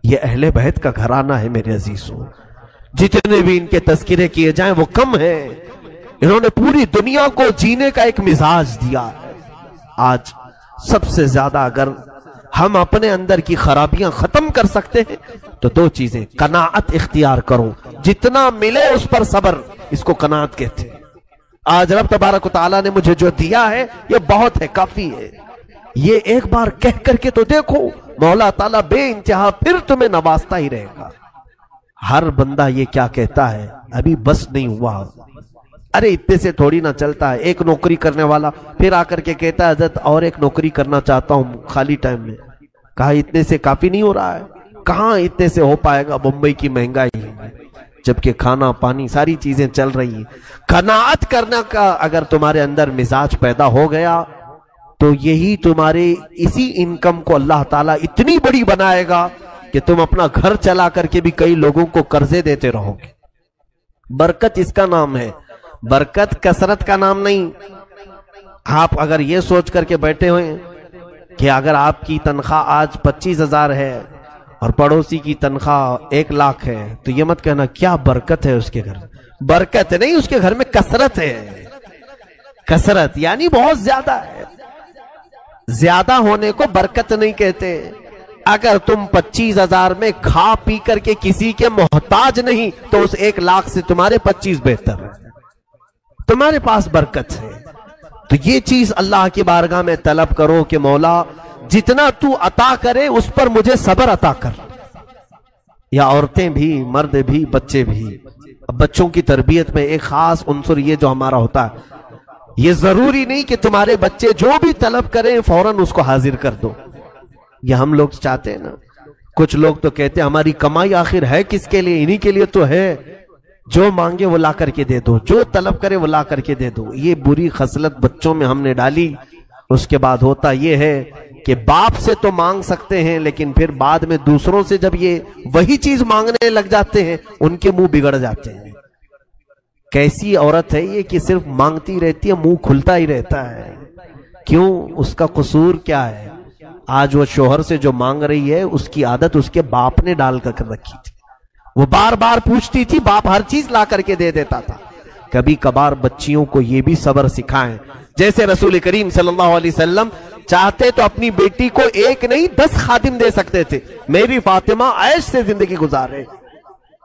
یہ اہل بیت کا گھرانہ ہے میرے عزیزوں. جتنے بھی ان کے تذکرے کیے جائیں وہ کم ہے. انہوں نے پوری دنیا کو جینے کا ایک مزاج دیا ہے. آج سب سے زیادہ اگر ہم اپنے اندر کی خرابیاں ختم کر سکتے ہیں تو 2 چیزیں. قناعت اختیار کرو, جتنا ملے اس پر صبر, اس کو قناعت کہتے ہیں. آج رب تبارک و تعالیٰ نے مجھے جو دیا ہے یہ بہت ہے, کافی ہے. یہ ایک بار کہہ کر کے تو دیکھو, مولا تعالیٰ بے انتہا پھر تمہیں نوازتا ہی رہے گا. ہر بندہ یہ کیا کہتا ہے ابھی بس نہیں ہوا. ارے اتنے سے تھوڑی نہ چلتا ہے. ایک نوکری کرنے والا پھر آ کر کے کہتا ہے حضرت اور ایک نوکری کرنا چاہتا ہوں خالی ٹائم میں. کہا اتنے سے کافی نہیں ہو رہا ہے. کہاں اتنے سے ہو پائے گا, بمبئی کی مہنگائی ہے, جبکہ کھانا پانی ساری چیزیں چل رہی ہیں. قناعت کرنا کا اگر تمہارے اندر مزاج پیدا ہو گیا تو یہی تمہارے اسی انکم کو اللہ تعالیٰ اتنی بڑی بنائے گا کہ تم اپنا گھر چلا کر کے بھی کئی لوگوں کو قرضے دیتے رہو گے. برکت اس کا نام ہے, برکت کثرت کا نام نہیں. آپ اگر یہ سوچ کر کے بیٹھے ہوئے کہ اگر آپ کی تنخواہ آج 25,000 ہے اور پڑوسی کی تنخواہ 1 لاکھ ہے تو یہ مت کہنا کیا برکت ہے اس کے گھر. برکت نہیں, اس کے گھر میں کثرت ہے. کثرت یعنی بہت زیادہ ہے. زیادہ ہونے کو برکت نہیں کہتے. اگر تم 25,000 میں کھا پی کر کے کسی کے محتاج نہیں تو اس 1 لاکھ سے تمہارے 25 بہتر ہے, تمہارے پاس برکت ہے. تو یہ چیز اللہ کی بارگاہ میں طلب کرو کہ مولا جتنا تو عطا کرے اس پر مجھے صبر عطا کر. یا عورتیں بھی, مرد بھی, بچے بھی. بچوں کی تربیت میں ایک خاص عنصر یہ جو ہمارا ہوتا ہے, یہ ضروری نہیں کہ تمہارے بچے جو بھی طلب کریں فوراً اس کو حاضر کر دو. یہ ہم لوگ چاہتے ہیں نا. کچھ لوگ تو کہتے ہیں ہماری کمائی آخر ہے کس کے لیے, انہی کے لیے تو ہے. جو مانگے وہ لا کر کے دے دو, جو طلب کرے وہ لا کر کے دے دو. یہ بری خصلت بچوں میں ہم نے ڈالی. اس کے بعد ہوتا یہ ہے کہ باپ سے تو مانگ سکتے ہیں لیکن پھر بعد میں دوسروں سے جب یہ وہی چیز مانگنے لگ جاتے ہیں ان کے منہ بگڑ جاتے ہیں. کیسی عورت ہے یہ کہ صرف مانگتی رہتی ہے, منہ کھلتا ہی رہتا ہے. کیوں؟ اس کا قصور کیا ہے؟ آج وہ شوہر سے جو مانگ رہی ہے اس کی عادت اس کے باپ نے ڈال کر رکھی تھی. وہ بار بار پوچھتی تھی, باپ ہر چیز لا کر کے دے دیتا تھا. کبھی کبھار بچیوں کو یہ بھی صبر سکھائیں. جیسے رسول کریم صلی اللہ علیہ وسلم چاہتے تو اپنی بیٹی کو 1 نہیں 10 خادم دے سکتے تھے. میری فاطمہ عیش سے زندگی گزارے.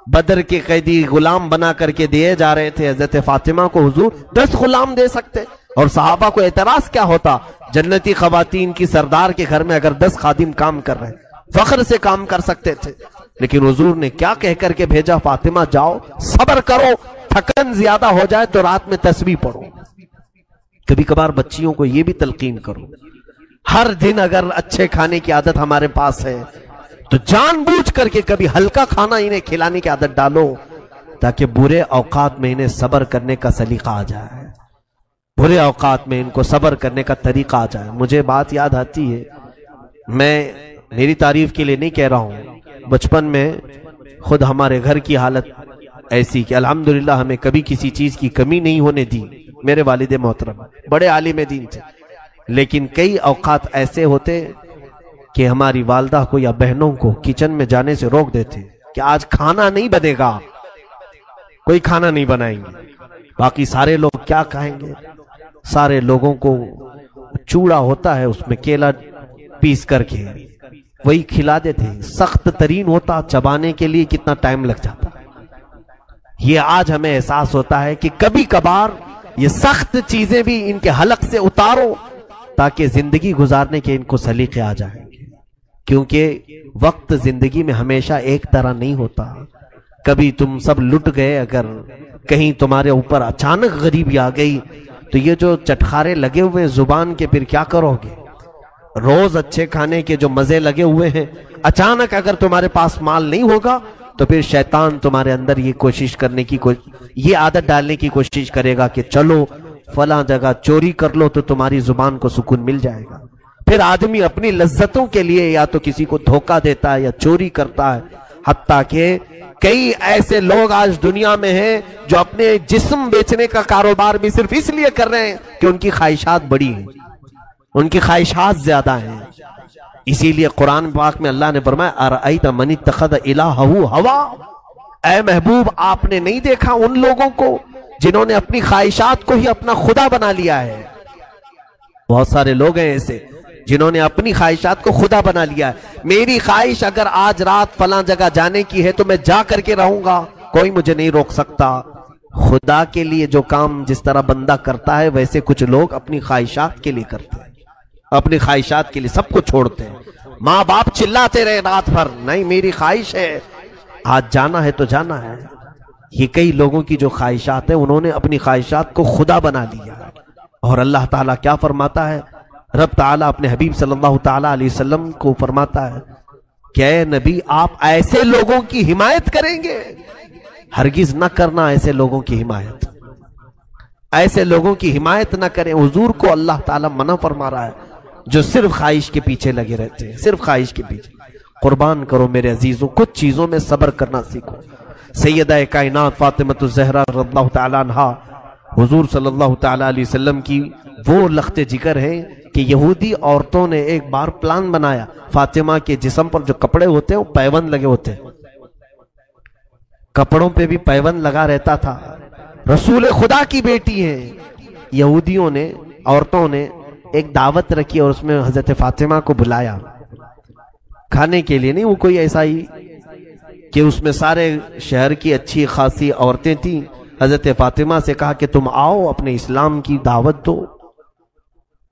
بدر کے قیدی غلام بنا کر کے دیے جا رہے تھے. حضرت فاطمہ کو حضور 10 غلام دے سکتے, اور صحابہ کو اعتراض کیا ہوتا؟ جنتی خواتین کی سردار کے گھر میں اگر 10 خادم کام کر رہے فخر سے کام کر سکتے تھے. لیکن حضور نے کیا کہہ کر کے بھیجا؟ فاطمہ جاؤ, صبر کرو, تھکن زیادہ ہو جائے تو رات میں تسبیح پڑھو. کبھی کبھار بچیوں کو یہ بھی تلقین کرو. ہر دن اگر اچھے کھانے کی عادت ہمارے پاس ہے تو جان بوجھ کر کے کبھی ہلکا کھانا انہیں کھلانے کی عادت ڈالو تاکہ برے اوقات میں انہیں صبر کرنے کا سلیقہ آ جائے. برے اوقات میں ان کو صبر کرنے کا طریقہ آ جائے. مجھے بات یاد آتی ہے, میں میری تعریف کے لیے نہیں کہہ رہا ہوں, بچپن میں خود ہمارے گھر کی حالت ایسی کہ الحمدللہ ہمیں کبھی کسی چیز کی کمی نہیں ہونے دی. میرے والد محترم بڑے عالم دین تھے, لیکن کئی اوقات ایسے ہوتے کہ ہماری والدہ کو یا بہنوں کو کچن میں جانے سے روک دیتے کہ آج کھانا نہیں بنے گا, کوئی کھانا نہیں بنائیں گے. باقی سارے لوگ کیا کھائیں گے؟ سارے لوگوں کو چوڑا ہوتا ہے, اس میں کیلا پیس کر کے وہی کھلا دیتے. سخت ترین ہوتا, چبانے کے لیے کتنا ٹائم لگ جاتا. یہ آج ہمیں احساس ہوتا ہے کہ کبھی کبھار یہ سخت چیزیں بھی ان کے حلق سے اتارو تاکہ زندگی گزارنے کے ان کو سلیقے آ جائیں. کیونکہ وقت زندگی میں ہمیشہ ایک طرح نہیں ہوتا. کبھی تم سب لٹ گئے, اگر کہیں تمہارے اوپر اچانک غریبی آ گئی تو یہ جو چٹخارے لگے ہوئے زبان کے پھر کیا کرو گے؟ روز اچھے کھانے کے جو مزے لگے ہوئے ہیں, اچانک اگر تمہارے پاس مال نہیں ہوگا تو پھر شیطان تمہارے اندر یہ کوشش کرنے کی یہ عادت ڈالنے کی کوشش کرے گا کہ چلو فلاں جگہ چوری کر لو تو تمہاری زبان کو سکون مل جائے گا. پھر آدمی اپنی لذتوں کے لیے یا تو کسی کو دھوکہ دیتا ہے یا چوری کرتا ہے. حتیٰ کہ کئی ایسے لوگ آج دنیا میں ہیں جو اپنے جسم بیچنے کا کاروبار بھی صرف اس لیے کر رہے ہیں کہ ان کی خواہشات بڑی ہیں, ان کی خواہشات زیادہ ہیں. اسی لیے قرآن پاک میں اللہ نے فرمایا ارأیت من اتخذ الہہ ہوا, اے محبوب آپ نے نہیں دیکھا ان لوگوں کو جنہوں نے اپنی خواہشات کو ہی اپنا خدا بنا لیا ہے. بہت سارے لوگ ہیں ایسے جنہوں نے اپنی خواہشات کو خدا بنا لیا ہے. میری خواہش اگر آج رات فلاں جگہ جانے کی ہے تو میں جا کر کے رہوں گا, کوئی مجھے نہیں روک سکتا. خدا کے لیے جو کام جس طرح بندہ کرتا ہے ویسے کچھ لوگ اپنی خواہشات کے لیے کرتے ہیں, اپنی خواہشات کے لیے سب کو چھوڑتے ہیں. ماں باپ چلاتے رہے رات بھر, نہیں میری خواہش ہے آج جانا ہے تو جانا ہے. یہ کئی لوگوں کی جو خواہشات ہیں انہوں نے اپنی خواہشات کو خدا بنا لیا. اور اللہ تعالیٰ کیا فرماتا ہے؟ رب تعالیٰ اپنے حبیب صلی اللہ تعالیٰ علیہ وسلم کو فرماتا ہے کہ اے نبی آپ ایسے لوگوں کی حمایت کریں گے؟ ہرگز نہ کرنا ایسے لوگوں کی حمایت, ایسے لوگوں کی حمایت نہ کریں. حضور کو اللہ تعالیٰ منع فرما رہا ہے جو صرف خواہش کے پیچھے لگے رہتے ہیں, صرف خواہش کے پیچھے. قربان کرو میرے عزیزوں, کچھ چیزوں میں صبر کرنا سیکھو. سیدہ کائنات فاطمہ الزہرا رضی اللہ تعالیٰ عنہا حضور صلی اللہ تعالیٰ علیہ وسلم کی وہ لخت جگر ہے کہ یہودی عورتوں نے ایک بار پلان بنایا, فاطمہ کے جسم پر جو کپڑے ہوتے ہیں وہ پیوند لگے ہوتے ہیں, کپڑوں پہ بھی پیوند لگا رہتا تھا. رسول خدا کی بیٹی ہیں. یہودیوں نے, عورتوں نے ایک دعوت رکھی اور اس میں حضرت فاطمہ کو بلایا کھانے کے لیے. نہیں وہ کوئی ایسا ہی کہ اس میں سارے شہر کی اچھی خاصی عورتیں تھیں. حضرت فاطمہ سے کہا کہ تم آؤ اپنے اسلام کی دعوت دو.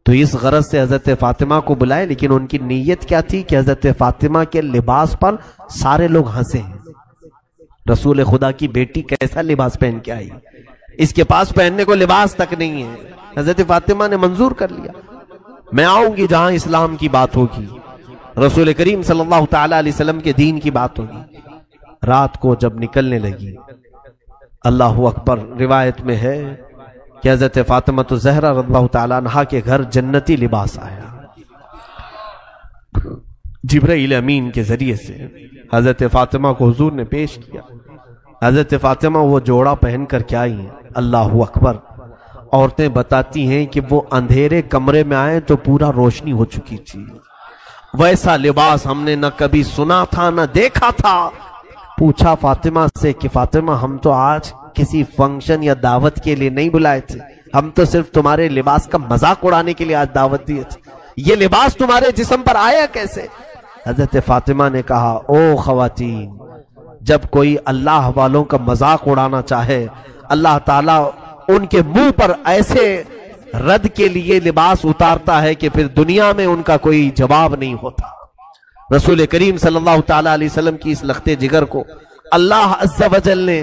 تو اس غرض سے حضرت فاطمہ کو بلائے, لیکن ان کی نیت کیا تھی کہ حضرت فاطمہ کے لباس پر سارے لوگ ہنسے ہیں. رسول خدا کی بیٹی کیسا لباس پہن کے آئی, اس کے پاس پہننے کو لباس تک نہیں ہے. حضرت فاطمہ نے منظور کر لیا, میں آؤں گی جہاں اسلام کی بات ہوگی, رسول کریم صلی اللہ تعالیٰ علیہ وسلم کے دین کی بات ہوگی. رات کو جب نکلنے لگی, اللہ اکبر, روایت میں ہے کہ حضرت فاطمہ الزہرا رضی اللہ تعالیٰ عنہا کے گھر جنتی لباس آیا. جبرائیل امین کے ذریعے سے حضرت فاطمہ کو حضور نے پیش کیا. حضرت فاطمہ وہ جوڑا پہن کر کے آئی ہیں. اللہ اکبر. عورتیں بتاتی ہیں کہ وہ اندھیرے کمرے میں آئے تو پورا روشنی ہو چکی تھی. ویسا لباس ہم نے نہ کبھی سنا تھا نہ دیکھا تھا. پوچھا فاطمہ سے کہ فاطمہ ہم تو آج کسی فنکشن یا دعوت کے لیے نہیں بلائے تھے, ہم تو صرف تمہارے لباس کا مذاق اڑانے کے لیے آج دعوت دیے تھے, یہ لباس تمہارے جسم پر آیا کیسے؟ حضرت فاطمہ نے کہا او خواتین, جب کوئی اللہ والوں کا مذاق اڑانا چاہے اللہ تعالیٰ ان کے منہ پر ایسے رد کے لیے لباس اتارتا ہے کہ پھر دنیا میں ان کا کوئی جواب نہیں ہوتا. رسول کریم صلی اللہ تعالیٰ علیہ وسلم کی اس لخت جگر کو اللہ عز و جل نے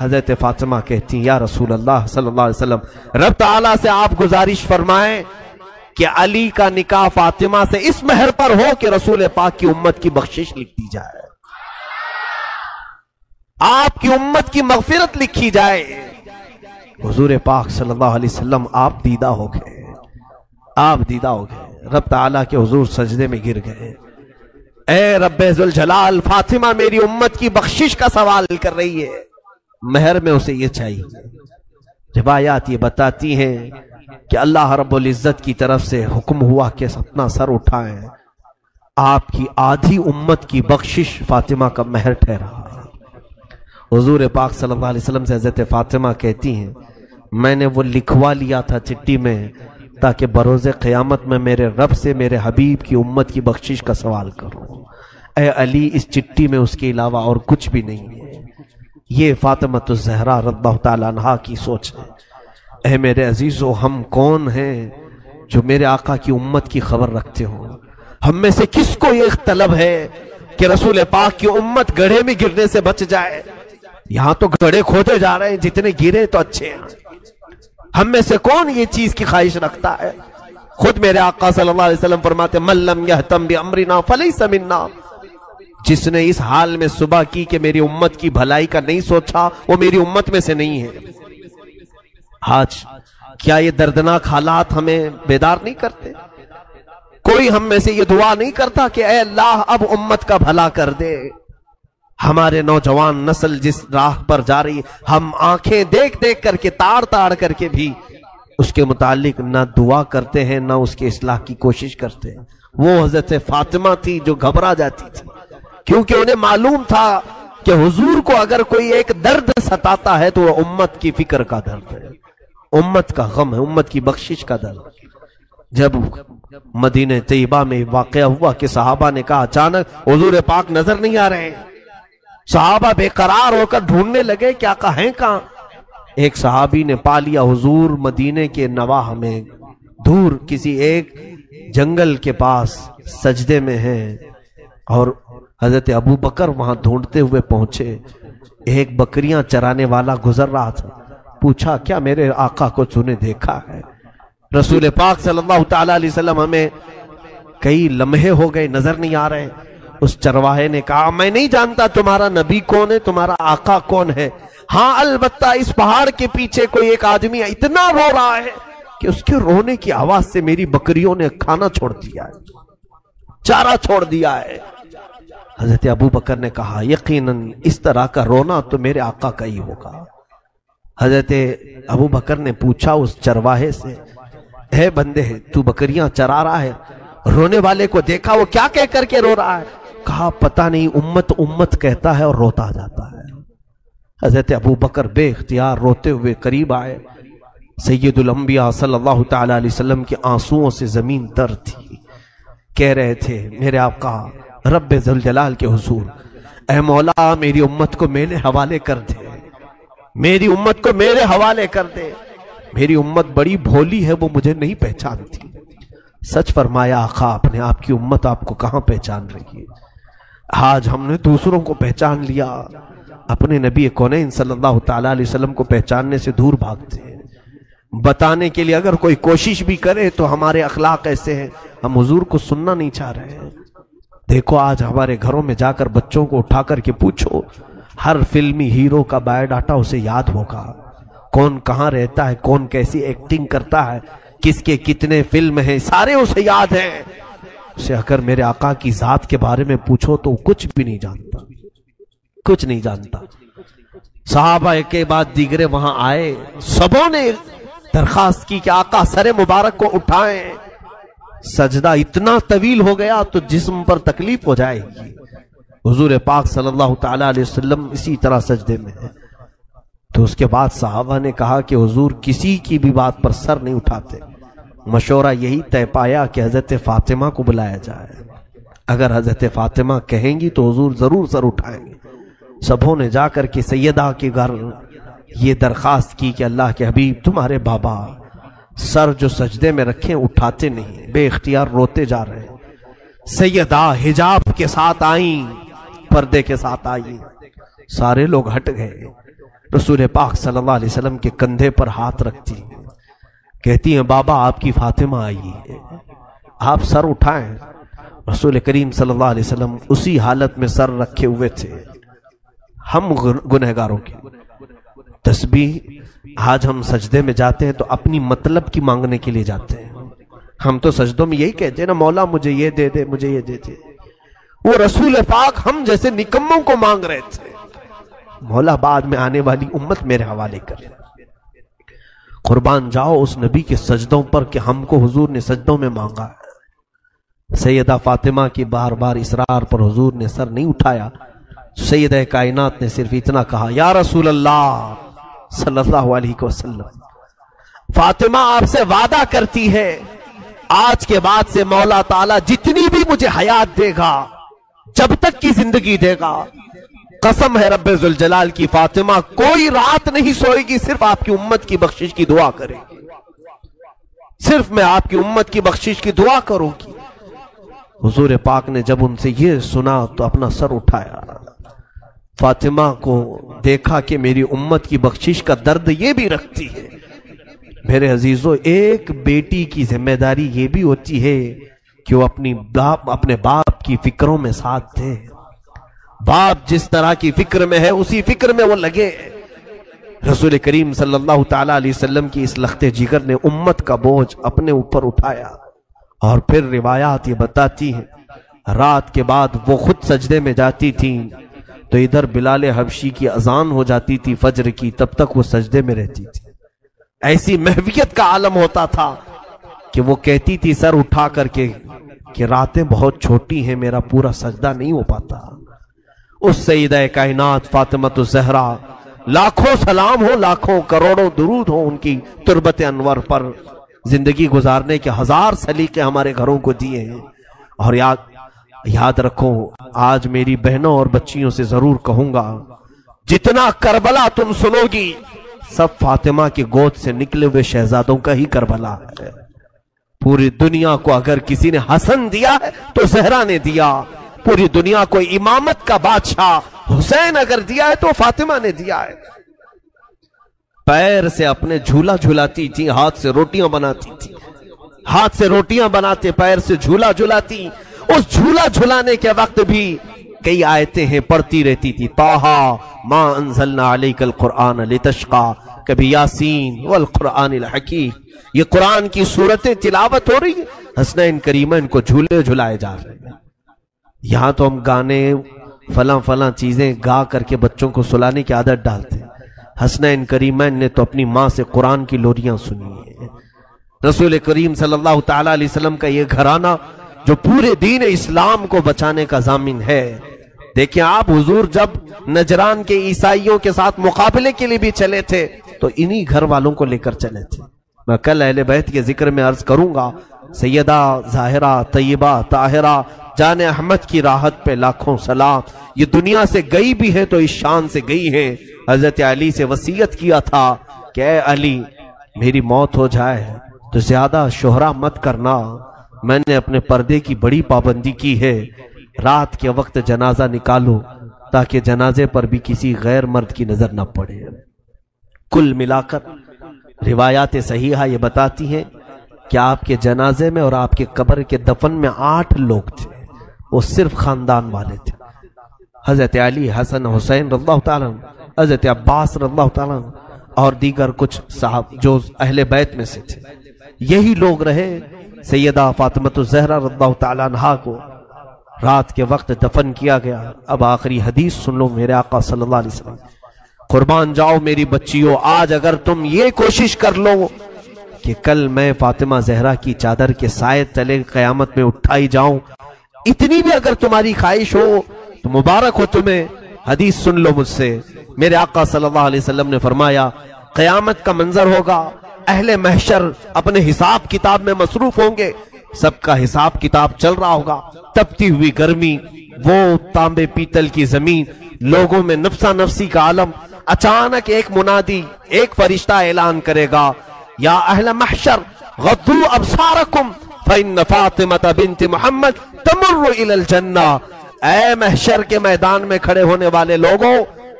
حضرت فاطمہ کہتی یا رسول اللہ صلی اللہ علیہ وسلم، رب تعالیٰ سے آپ گزارش فرمائیں کہ علی کا نکاح فاطمہ سے اس مہر پر ہو کہ رسول پاک کی امت کی بخشش لکھ دی جائے، آپ کی امت کی مغفرت لکھی جائے۔ حضور پاک صلی اللہ علیہ وسلم آپ دیدہ ہو گئے، آپ دیدہ ہو گئے، رب تعالیٰ کے حضور سجدے میں گر گئے۔ اے رب ذوالجلال، فاطمہ میری امت کی بخشش کا سوال کر رہی ہے، مہر میں اسے یہ چاہیے۔ روایات یہ بتاتی ہیں کہ اللہ رب العزت کی طرف سے حکم ہوا کہ اپنا سر اٹھائیں، آپ کی آدھی امت کی بخشش فاطمہ کا مہر ٹھہرا۔ حضور پاک صلی اللہ علیہ وسلم سے حضرت فاطمہ کہتی ہیں میں نے وہ لکھوا لیا تھا چٹھی میں تاکہ بروز قیامت میں میرے رب سے میرے حبیب کی امت کی بخشش کا سوال کروں۔ اے علی، اس چٹھی میں اس کے علاوہ اور کچھ بھی نہیں ہے۔ یہ فاطمہ الزہرا رضی اللہ تعالیٰ عنہا کی سوچ ہے۔ اے میرے عزیزو، ہم کون ہیں جو میرے آقا کی امت کی خبر رکھتے ہو؟ ہم میں سے کس کو یہ طلب ہے کہ رسول پاک کی امت گڑھے میں گرنے سے بچ جائے؟ یہاں تو گڑھے کھودے جا رہے ہیں، جتنے گرے تو اچھے ہیں۔ ہم میں سے کون یہ چیز کی خواہش رکھتا ہے؟ خود میرے آقا صلی اللہ علیہ وسلم فرماتے من لم یہتم بامرنا فلیس منا، جس نے اس حال میں صبح کی کہ میری امت کی بھلائی کا نہیں سوچا وہ میری امت میں سے نہیں ہے۔ آج کیا یہ دردناک حالات ہمیں بیدار نہیں کرتے؟ کوئی ہم میں سے یہ دعا نہیں کرتا کہ اے اللہ اب امت کا بھلا کر دے؟ ہمارے نوجوان نسل جس راہ پر جا رہی ہے، ہم آنکھیں دیکھ دیکھ کر کے تاڑ تاڑ کر کے بھی اس کے متعلق نہ دعا کرتے ہیں نہ اس کے اصلاح کی کوشش کرتے ہیں۔ وہ حضرت فاطمہ تھی جو گھبرا جاتی تھی، کیونکہ انہیں معلوم تھا کہ حضور کو اگر کوئی ایک درد ستاتا ہے تو وہ امت کی فکر کا درد ہے، امت کا غم ہے، امت کی بخشش کا درد۔ جب مدینہ طیبہ میں واقعہ ہوا کہ صحابہ نے کہا اچانک حضور پاک نظر نہیں آ رہے ہیں، صحابہ بے قرار ہو کر ڈھونڈنے لگے کہ آقا ہیں کہاں؟ ایک صحابی نے پا لیا حضور مدینے کے نواح میں دور کسی ایک جنگل کے پاس سجدے میں ہیں، اور حضرت ابو بکر وہاں ڈھونڈتے ہوئے پہنچے۔ ایک بکریاں چرانے والا گزر رہا تھا، پوچھا کیا میرے آقا کو تو نے دیکھا ہے؟ رسول پاک صلی اللہ تعالی علیہ وسلم ہمیں کئی لمحے ہو گئے نظر نہیں آ رہے۔ اس چرواہے نے کہا میں نہیں جانتا تمہارا نبی کون ہے، تمہارا آقا کون ہے، ہاں البتہ اس پہاڑ کے پیچھے کوئی ایک آدمی اتنا رو رہا ہے کہ اس کے رونے کی آواز سے میری بکریوں نے کھانا چھوڑ دیا ہے، چارہ چھوڑ دیا ہے۔ حضرت ابو بکر نے کہا یقیناً اس طرح کا رونا تو میرے آقا کا ہی ہوگا۔ حضرت ابو بکر نے پوچھا اس چرواہے سے اے بندے تو بکریاں چرا رہا ہے، رونے والے کو دیکھا وہ کیا کہہ کر کے رو رہا ہے؟ کہا پتہ نہیں، امت امت کہتا ہے اور روتا جاتا ہے۔ حضرت ابو بکر بے اختیار روتے ہوئے قریب آئے۔ سید الانبیاء صلی اللہ تعالی علیہ وسلم کے آنسوؤں سے زمین تر تھی، کہہ رہے تھے میرے آقا رب ذوالجلال کے حضور، اے مولا میری امت کو میرے حوالے کر دے، میری امت کو میرے حوالے کر دے، میری امت بڑی بھولی ہے وہ مجھے نہیں پہچانتی۔ سچ فرمایا آقا، اپنے آپ کی امت آپ کو کہاں پہچان رہی ہے؟ آج ہم نے دوسروں کو پہچان لیا، اپنے نبی کونین صلی اللہ تعالی علیہ وسلم کو پہچاننے سے دور بھاگتے ہیں۔ بتانے کے لیے اگر کوئی کوشش بھی کرے تو ہمارے اخلاق ایسے ہیں، ہم حضور کو سننا نہیں چاہ رہے ہیں۔ دیکھو آج ہمارے گھروں میں جا کر بچوں کو اٹھا کر کے پوچھو، ہر فلمی ہیرو کا بایو ڈاٹا اسے یاد ہوگا، کون کہاں رہتا ہے، کون کیسی ایکٹنگ کرتا ہے، کس کے کتنے فلم ہیں، سارے اسے یاد ہیں۔ اسے اگر میرے آقا کی ذات کے بارے میں پوچھو تو کچھ بھی نہیں جانتا، کچھ نہیں جانتا۔ صحابہ کے بعد دیگرے وہاں آئے، سبوں نے درخواست کی کہ آقا سر مبارک کو اٹھائیں، سجدہ اتنا طویل ہو گیا تو جسم پر تکلیف ہو جائے گی۔ حضور پاک صلی اللہ تعالی علیہ وسلم اسی طرح سجدے میں ہیں۔ تو اس کے بعد صحابہ نے کہا کہ حضور کسی کی بھی بات پر سر نہیں اٹھاتے۔ مشورہ یہی طے پایا کہ حضرت فاطمہ کو بلایا جائے، اگر حضرت فاطمہ کہیں گی تو حضور ضرور سر اٹھائیں گے۔ سبوں نے جا کر کے سیدہ کے گھر یہ درخواست کی کہ اللہ کے حبیب تمہارے بابا سر جو سجدے میں رکھیں اٹھاتے نہیں، بے اختیار روتے جا رہے ہیں۔ سیدہ حجاب کے ساتھ آئیں، پردے کے ساتھ آئیں، سارے لوگ ہٹ گئے۔ رسول پاک صلی اللہ علیہ وسلم کے کندھے پر ہاتھ رکھتی ہیں، کہتی ہیں بابا آپ کی فاطمہ آئی ہے، آپ سر اٹھائیں۔ رسول کریم صلی اللہ علیہ وسلم اسی حالت میں سر رکھے ہوئے تھے۔ ہم گنہگاروں کی تسبیح، آج ہم سجدے میں جاتے ہیں تو اپنی مطلب کی مانگنے کے لیے جاتے ہیں۔ ہم تو سجدوں میں یہی کہتے ہیں نا، مولا مجھے یہ دے دے، مجھے یہ دے دے۔ وہ رسول پاک ہم جیسے نکموں کو مانگ رہے تھے، مولا بعد میں آنے والی امت میرے حوالے کر۔ قربان جاؤ اس نبی کے سجدوں پر کہ ہم کو حضور نے سجدوں میں مانگا ہے۔ سیدہ فاطمہ کی بار بار اصرار پر حضور نے سر نہیں اٹھایا، سیدہ کائنات نے صرف اتنا کہا یا رسول اللہ صلی اللہ علیہ وسلم، فاطمہ آپ سے وعدہ کرتی ہے آج کے بعد سے مولا تعالیٰ جتنی بھی مجھے حیات دے گا، جب تک کی زندگی دے گا، قسم ہے رب ذوالجلال کی، فاطمہ کوئی رات نہیں سوئے گی، صرف آپ کی امت کی بخشش کی دعا کرے گی، صرف میں آپ کی امت کی بخشش کی دعا کروں گی۔ حضور پاک نے جب ان سے یہ سنا تو اپنا سر اٹھایا، فاطمہ کو دیکھا کہ میری امت کی بخشش کا درد یہ بھی رکھتی ہے۔ میرے عزیزو، ایک بیٹی کی ذمہ داری یہ بھی ہوتی ہے کہ وہ اپنے باپ کی فکروں میں ساتھ دے۔ باپ جس طرح کی فکر میں ہے اسی فکر میں وہ لگے۔ رسول کریم صلی اللہ تعالی علیہ وسلم کی اس لخت جگر نے امت کا بوجھ اپنے اوپر اٹھایا، اور پھر روایات یہ بتاتی ہیں رات کے بعد وہ خود سجدے میں جاتی تھیں تو ادھر بلال حبشی کی اذان ہو جاتی تھی فجر کی، تب تک وہ سجدے میں رہتی تھی۔ ایسی محویت کا عالم ہوتا تھا کہ وہ کہتی تھی سر اٹھا کر کے کہ راتیں بہت چھوٹی ہیں، میرا پورا سجدہ نہیں ہو پاتا۔ اس سیدہ کائنات فاطمہ الزہرا، لاکھوں سلام ہو، لاکھوں کروڑوں درود ہو ان کی تربت انور پر، زندگی گزارنے کے ہزار سلیقے ہمارے گھروں کو دیے ہیں۔ اور یاد رکھو، آج میری بہنوں اور بچیوں سے ضرور کہوں گا، جتنا کربلا تم سنو گی سب فاطمہ کی گود سے نکلے ہوئے شہزادوں کا ہی کربلا ہے۔ پوری دنیا کو اگر کسی نے حسن دیا ہے تو زہرا نے دیا، پوری دنیا کو امامت کا بادشاہ حسین اگر دیا ہے تو فاطمہ نے دیا ہے۔ پیر سے اپنے جھولا جھلاتی تھی، ہاتھ سے روٹیاں بناتی تھی، ہاتھ سے روٹیاں بناتے پیر سے جھولا جھلاتی۔ اس جھولا جھلانے کے وقت بھی کئی آیتیں ہیں پڑھتی رہتی تھی، طٰہٰ ما انزلنا علیک القرآن لتشقیٰ، کبھی یاسین والقرآن الحکیم۔ یہ قرآن کی صورتیں تلاوت ہو رہی ہیں، حسنین کریمین کو جھولے جھلائے جا رہے ہیں۔ یہاں تو ہم گانے فلاں فلاں چیزیں گا کر کے بچوں کو سلانے کی عادت ڈالتے ہیں، حسنین کریمین نے تو اپنی ماں سے قرآن کی لوریاں سنی ہیں۔ رسول کریم صلی اللہ تعالی علیہ وسلم کا یہ گھرانہ جو پورے دین اسلام کو بچانے کا ضامن ہے۔ دیکھیں آپ، حضور جب نجران کے عیسائیوں کے ساتھ مقابلے کے لیے بھی چلے تھے تو انہی گھر والوں کو لے کر چلے تھے۔ میں کل اہل بیت کے ذکر میں عرض کروں گا، سیدہ ظاہرہ طیبہ طاہرہ جان احمد کی راحت پہ لاکھوں سلام۔ یہ دنیا سے گئی بھی ہے تو اس شان سے گئی ہے، حضرت علی سے وصیت کیا تھا کہ اے علی میری موت ہو جائے تو زیادہ شہرا مت کرنا، میں نے اپنے پردے کی بڑی پابندی کی ہے، رات کے وقت جنازہ نکالو تاکہ جنازے پر بھی کسی غیر مرد کی نظر نہ پڑے۔ کل ملا کر روایات صحیحہ یہ بتاتی ہیں کہ آپ کے جنازے میں اور آپ کے قبر کے دفن میں 8 لوگ تھے، وہ صرف خاندان والے تھے۔ حضرت علی، حسن، حسین رضی اللہ تعالیٰ عنہ، حضرت عباس رضی اللہ تعالیٰ عنہ اور دیگر کچھ صاحب جو اہل بیت میں سے تھے، یہی لوگ رہے۔ سیدہ فاطمہ الزہرا رضی اللہ تعالیٰ عنہا کو رات کے وقت دفن کیا گیا۔ اب آخری حدیث سن لو میرے آقا صلی اللہ علیہ وسلم، قربان جاؤ میری بچیوں، آج اگر تم یہ کوشش کر لو کہ کل میں فاطمہ زہرا کی چادر کے سائے تلے قیامت میں اٹھائی جاؤں، اتنی بھی اگر تمہاری خواہش ہو تو مبارک ہو تمہیں۔ حدیث سن لو مجھ سے، میرے آقا صلی اللہ علیہ وسلم نے فرمایا قیامت کا منظر ہوگا، اہل محشر اپنے حساب کتاب میں مصروف ہوں گے، سب کا حساب کتاب چل رہا ہوگا، تپتی ہوئی گرمی، وہ تانبے پیتل کی زمین، لوگوں میں نفسا نفسی کا عالم۔ اچانک ایک منادی، ایک فرشتہ اعلان کرے گا، یا اہل محشر غضوا ابصارکم فإن فاطمة بنت محمد تمر إلى الجنہ۔ اے محشر کے میدان میں کھڑے ہونے والے لوگوں،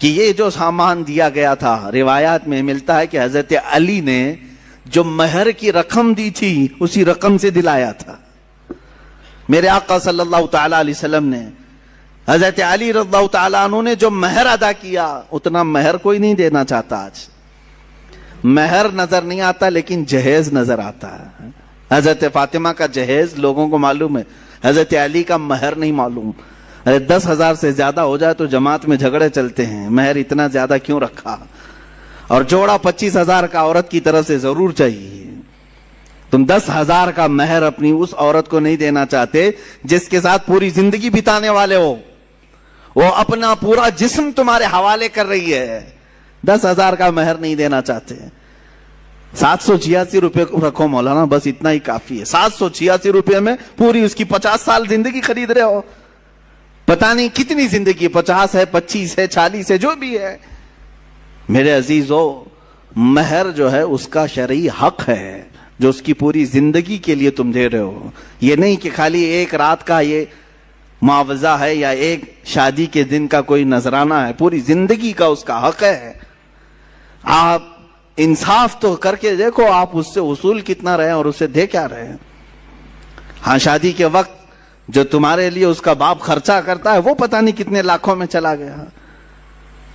کہ یہ جو سامان دیا گیا تھا، روایات میں ملتا ہے کہ حضرت علی نے جو مہر کی رقم دی تھی اسی رقم سے دلایا تھا۔ میرے آقا صلی اللہ تعالی علیہ وسلم نے حضرت علی رضی اللہ تعالیٰ عنہ نے جو مہر ادا کیا اتنا مہر کوئی نہیں دینا چاہتا آج۔ مہر نظر نہیں آتا لیکن جہیز نظر آتا ہے۔ حضرت فاطمہ کا جہیز لوگوں کو معلوم ہے، حضرت علی کا مہر نہیں معلوم۔ 10,000 سے زیادہ ہو جائے تو جماعت میں جھگڑے چلتے ہیں، مہر اتنا زیادہ کیوں رکھا؟ اور جوڑا 25,000 کا عورت کی طرف سے ضرور چاہیے۔ تم 10,000 کا مہر اپنی اس عورت کو نہیں دینا چاہتے جس کے ساتھ پوری زندگی بتانے والے ہو، وہ اپنا پورا جسم تمہارے حوالے کر رہی ہے، 10,000 کا مہر نہیں دینا چاہتے۔ 786 روپے رکھو مولانا، بس اتنا ہی کافی ہے۔ 786 روپے میں پوری اس کی 50 سال زندگی خرید رہے ہو، پتہ نہیں کتنی زندگی، 50 ہے، 25 ہے، 40 ہے، جو بھی ہے۔ میرے عزیزو، مہر جو ہے اس کا شرعی حق ہے جو اس کی پوری زندگی کے لیے تم دے رہے ہو۔ یہ نہیں کہ خالی ایک رات کا یہ معاوضہ ہے یا ایک شادی کے دن کا کوئی نذرانہ ہے، پوری زندگی کا اس کا حق ہے۔ آپ انصاف تو کر کے دیکھو، آپ اس سے وصول کتنا رہے اور اسے دے کیا رہے ہیں۔ ہاں، شادی کے وقت جو تمہارے لیے اس کا باپ خرچہ کرتا ہے وہ پتہ نہیں کتنے لاکھوں میں چلا گیا۔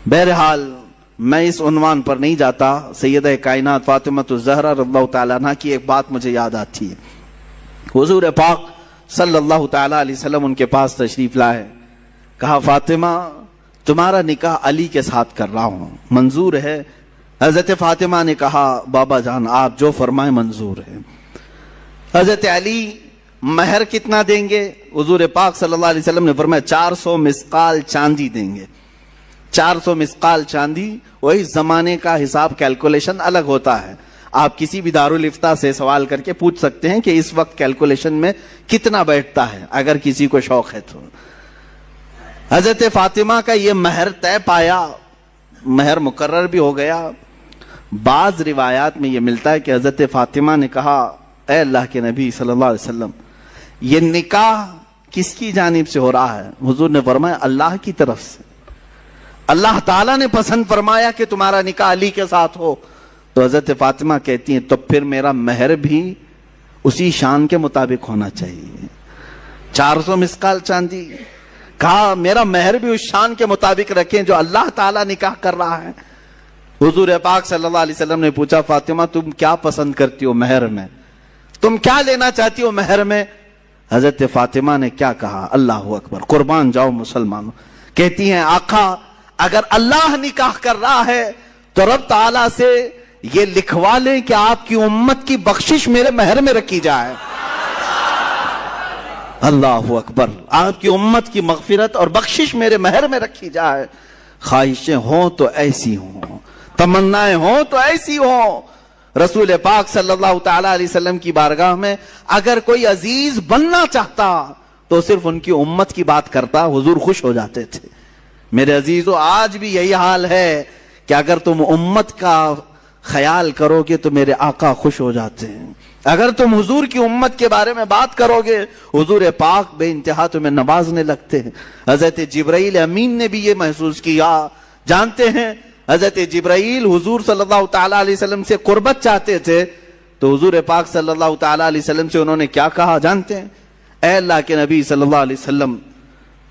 بہرحال میں اس عنوان پر نہیں جاتا۔ سیدہ کائنات فاطمہ الزہرا رضی اللہ تعالیٰ عنہ کی ایک بات مجھے یاد آتی ہے۔ حضور پاک صلی اللہ تعالیٰ علیہ وسلم ان کے پاس تشریف لائے، کہا فاطمہ تمہارا نکاح علی کے ساتھ کر رہا ہوں، منظور ہے؟ حضرت فاطمہ نے کہا بابا جان آپ جو فرمائیں منظور ہے۔ حضرت علی مہر کتنا دیں گے؟ حضور پاک صلی اللہ علیہ وسلم نے فرمایا 400 مسقال چاندی دیں گے۔ 400 مسقال چاندی، وہی زمانے کا حساب کیلکولیشن الگ ہوتا ہے، آپ کسی بھی دارالفتہ سے سوال کر کے پوچھ سکتے ہیں کہ اس وقت کیلکولیشن میں کتنا بیٹھتا ہے اگر کسی کو شوق ہے تو۔ حضرت فاطمہ کا یہ مہر طے پایا، مہر مقرر بھی ہو گیا۔ بعض روایات میں یہ ملتا ہے کہ حضرت فاطمہ نے کہا اے اللہ کے نبی صلی اللہ علیہ وسلم یہ نکاح کس کی جانب سے ہو رہا ہے؟ حضور نے فرمایا اللہ کی طرف سے، اللہ تعالیٰ نے پسند فرمایا کہ تمہارا نکاح علی کے ساتھ ہو۔ تو حضرت فاطمہ کہتی ہیں تو پھر میرا مہر بھی اسی شان کے مطابق ہونا چاہیے۔ 400 مسقال چاندی، کہا میرا مہر بھی اس شان کے مطابق رکھیں جو اللہ تعالیٰ نکاح کر رہا ہے۔ حضور پاک صلی اللہ علیہ وسلم نے پوچھا فاطمہ تم کیا پسند کرتی ہو مہر میں، تم کیا لینا چاہتی ہو مہر میں؟ حضرت فاطمہ نے کیا کہا؟ اللہ اکبر، قربان جاؤ مسلمانوں، کہتی ہیں آقا اگر اللہ نکاح کر رہا ہے تو رب تعالیٰ سے یہ لکھوا لیں کہ آپ کی امت کی بخشش میرے مہر میں رکھی جائے۔ اللہ اکبر، آپ کی امت کی مغفرت اور بخشش میرے مہر میں رکھی جائے۔ خواہشیں ہوں تو ایسی ہوں، تمنائیں ہوں تو ایسی ہوں۔ رسول پاک صلی اللہ تعالی علیہ وسلم کی بارگاہ میں اگر کوئی عزیز بننا چاہتا تو صرف ان کی امت کی بات کرتا، حضور خوش ہو جاتے تھے۔ میرے عزیزو آج بھی یہی حال ہے کہ اگر تم امت کا خیال کرو گے تو میرے آقا خوش ہو جاتے ہیں۔ اگر تم حضور کی امت کے بارے میں بات کرو گے حضور پاک بے انتہا تمہیں نوازنے لگتے ہیں۔ حضرت جبرائیل امین نے بھی یہ محسوس کیا۔ جانتے ہیں حضرت جبرائیل حضور صلی اللہ تعالیٰ علیہ وسلم سے قربت چاہتے تھے تو حضور پاک صلی اللہ تعالیٰ علیہ وسلم سے انہوں نے کیا کہا جانتے ہیں؟ اے اللہ کے نبی صلی اللہ علیہ وسلم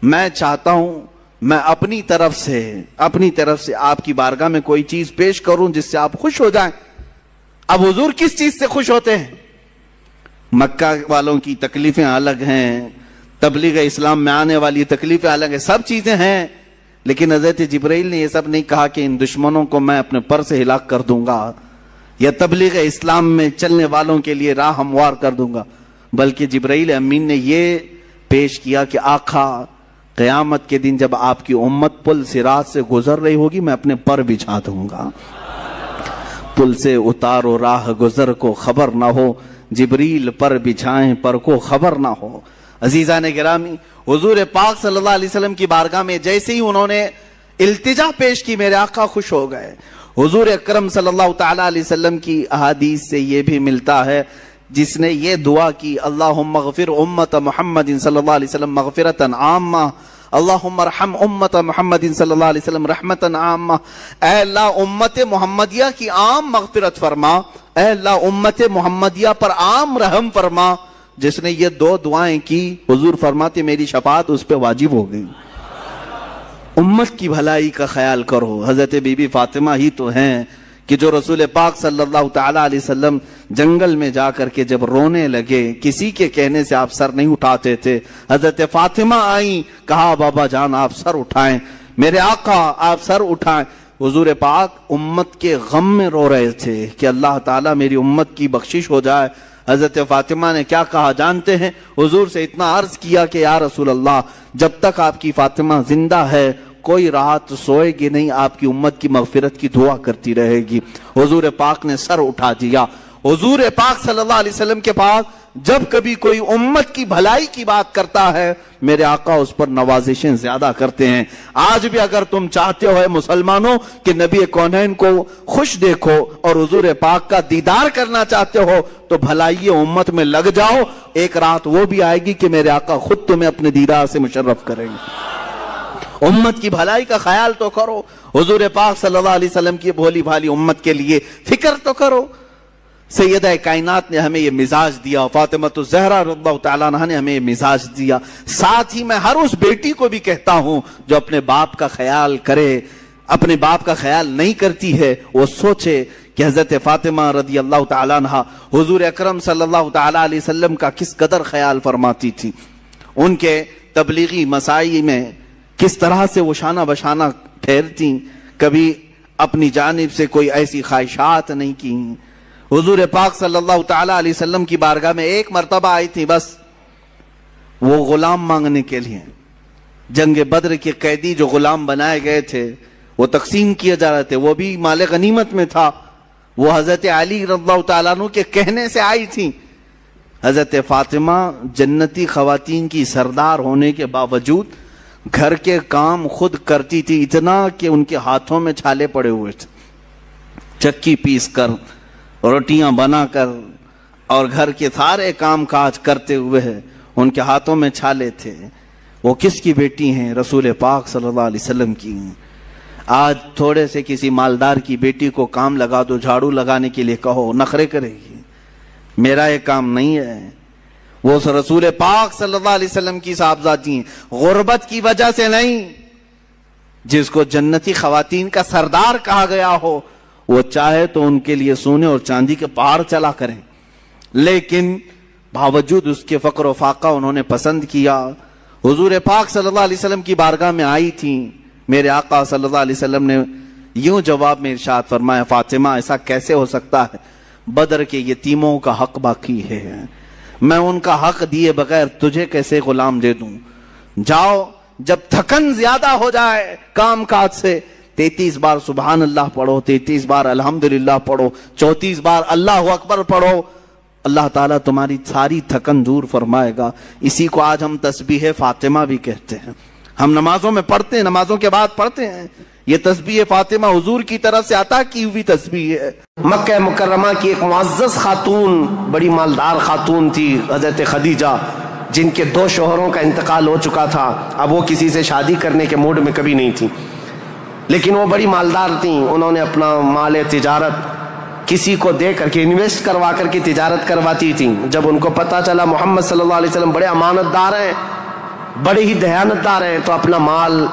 میں چاہتا ہوں میں اپنی طرف سے آپ کی بارگاہ میں کوئی چیز پیش کروں جس سے آپ خوش ہو جائیں۔ اب حضور کس چیز سے خوش ہوتے ہیں؟ مکہ والوں کی تکلیفیں الگ ہیں، تبلیغ اسلام میں آنے والی تکلیفیں الگ ہیں، سب چیزیں ہیں، لیکن حضرت جبرائیل نے یہ سب نہیں کہا کہ ان دشمنوں کو میں اپنے پر سے ہلاک کر دوں گا یا تبلیغ اسلام میں چلنے والوں کے لیے راہ ہموار کر دوں گا، بلکہ جبرائیل امین نے یہ پیش کیا کہ آقا قیامت کے دن جب آپ کی امت پل صراط سے گزر رہی ہوگی میں اپنے پر بچھا دوں گا، پل سے اتارو راہ گزر کو خبر نہ ہو، جبریل پر بچھائیں پر کو خبر نہ ہو۔ عزیزان گرامی، حضور پاک صلی اللہ علیہ وسلم کی بارگاہ میں جیسے ہی انہوں نے التجا پیش کی میرے آقا خوش ہو گئے۔ حضور اکرم صلی اللہ تعالیٰ علیہ وسلم کی احادیث سے یہ بھی ملتا ہے جس نے یہ دعا کی اللہم اغفر امت محمد صلی اللہ علیہ وسلم مغفرتا عامہ اللہم ارحم امت محمد صلی اللہ علیہ وسلم رحمتاً عامہ، اے اللہ امت محمدیہ کی عام مغفرت فرما، اے اللہ امت محمدیہ پر عام رحم فرما۔ جس نے یہ دو دعائیں کی حضور فرماتے میری شفاعت اس پہ واجب ہو گئی۔ امت کی بھلائی کا خیال کرو۔ حضرت بی بی فاطمہ ہی تو ہیں کہ جو رسول پاک صلی اللہ تعالی علیہ وسلم جنگل میں جا کر کے جب رونے لگے، کسی کے کہنے سے آپ سر نہیں اٹھاتے تھے، حضرت فاطمہ آئیں، کہا بابا جان آپ سر اٹھائیں، میرے آقا آپ سر اٹھائیں۔ حضور پاک امت کے غم میں رو رہے تھے کہ اللہ تعالیٰ میری امت کی بخشش ہو جائے۔ حضرت فاطمہ نے کیا کہا جانتے ہیں؟ حضور سے اتنا عرض کیا کہ یا رسول اللہ جب تک آپ کی فاطمہ زندہ ہے کوئی رات سوئے گی نہیں، آپ کی امت کی مغفرت کی دعا کرتی رہے گی۔ حضور پاک نے سر اٹھا دیا۔ حضور پاک صلی اللہ علیہ وسلم کے پاس جب کبھی کوئی امت کی بھلائی کی بات کرتا ہے میرے آقا اس پر نوازشیں زیادہ کرتے ہیں۔ آج بھی اگر تم چاہتے ہو مسلمانوں کہ نبی کونین کو خوش دیکھو اور حضور پاک کا دیدار کرنا چاہتے ہو تو بھلائی امت میں لگ جاؤ، ایک رات وہ بھی آئے گی کہ میرے آقا خود تمہیں اپنے دیدار سے مشرف کریں گے۔ امت کی بھلائی کا خیال تو کرو، حضور پاک صلی اللہ علیہ وسلم کی بھولی بھالی امت کے لیے فکر تو کرو۔ سیدہ کائنات نے ہمیں یہ مزاج دیا، فاطمۃ الزہرا رضی اللہ تعالیٰ عنہا نے ہمیں یہ مزاج دیا۔ ساتھ ہی میں ہر اس بیٹی کو بھی کہتا ہوں جو اپنے باپ کا خیال کرے، اپنے باپ کا خیال نہیں کرتی ہے، وہ سوچے کہ حضرت فاطمہ رضی اللہ تعالیٰ عنہا حضور اکرم صلی اللہ تعالیٰ علیہ وسلم کا کس قدر خیال فرماتی تھی، ان کے تبلیغی مساعی میں کس طرح سے وہ شانہ بشانہ پھیرتی، کبھی اپنی جانب سے کوئی ایسی خواہشات نہیں کی۔ حضور پاک صلی اللہ تعالیٰ علیہ وسلم کی بارگاہ میں ایک مرتبہ آئی تھی، بس وہ غلام مانگنے کے لیے۔ جنگ بدر کے قیدی جو غلام بنائے گئے تھے وہ تقسیم کیے جا رہے تھے، وہ بھی مال غنیمت میں تھا، وہ حضرت علی رضی اللہ تعالیٰ عنہ کے کہنے سے آئی تھی۔ حضرت فاطمہ جنتی خواتین کی سردار ہونے کے باوجود گھر کے کام خود کرتی تھی، اتنا کہ ان کے ہاتھوں میں چھالے پڑے ہوئے تھے، چکی پیس کر روٹیاں بنا کر اور گھر کے سارے کام کاج کرتے ہوئے ان کے ہاتھوں میں چھالے تھے۔ وہ کس کی بیٹی ہیں؟ رسول پاک صلی اللہ علیہ وسلم کی۔ آج تھوڑے سے کسی مالدار کی بیٹی کو کام لگا دو، جھاڑو لگانے کے لیے کہو، نخرے کرے گی، میرا یہ کام نہیں ہے۔ وہ رسول پاک صلی اللہ علیہ وسلم کی صاحبزادی ہیں، غربت کی وجہ سے نہیں۔ جس کو جنتی خواتین کا سردار کہا گیا ہو وہ چاہے تو ان کے لیے سونے اور چاندی کے پہاڑ چلا کریں، لیکن باوجود اس کے فقر و فاقہ انہوں نے پسند کیا۔ حضور پاک صلی اللہ علیہ وسلم کی بارگاہ میں آئی تھی، میرے آقا صلی اللہ علیہ وسلم نے یوں جواب میں ارشاد فرمایا، فاطمہ ایسا کیسے ہو سکتا ہے؟ بدر کے یتیموں کا حق باقی ہے، میں ان کا حق دیے بغیر تجھے کیسے غلام دے دوں؟ جاؤ، جب تھکن زیادہ ہو جائے کام کاج سے 33 بار سبحان اللہ پڑھو، 33 بار الحمدللہ پڑھو، 34 بار اللہ اکبر پڑھو، اللہ تعالیٰ تمہاری ساری تھکن دور فرمائے گا۔ اسی کو آج ہم تسبیح فاطمہ بھی کہتے ہیں، ہم نمازوں میں پڑھتے ہیں، نمازوں کے بعد پڑھتے ہیں۔ یہ تسبیح فاطمہ حضور کی طرف سے عطا کی ہوئی تسبیح ہے۔ مکہ مکرمہ کی ایک معزز خاتون، بڑی مالدار خاتون تھی حضرت خدیجہ، جن کے 2 شوہروں کا انتقال ہو چکا تھا، اب وہ کسی سے شادی کرنے کے موڈ میں کبھی نہیں تھی، لیکن وہ بڑی مالدار تھیں۔ انہوں نے اپنا مال تجارت کسی کو دے کر کے انویسٹ کروا کر کے تجارت کرواتی تھیں۔ جب ان کو پتا چلا محمد صلی اللہ علیہ وسلم بڑے امانت دار ہیں، بڑے ہی دیانت دار ہیں، تو اپنا مال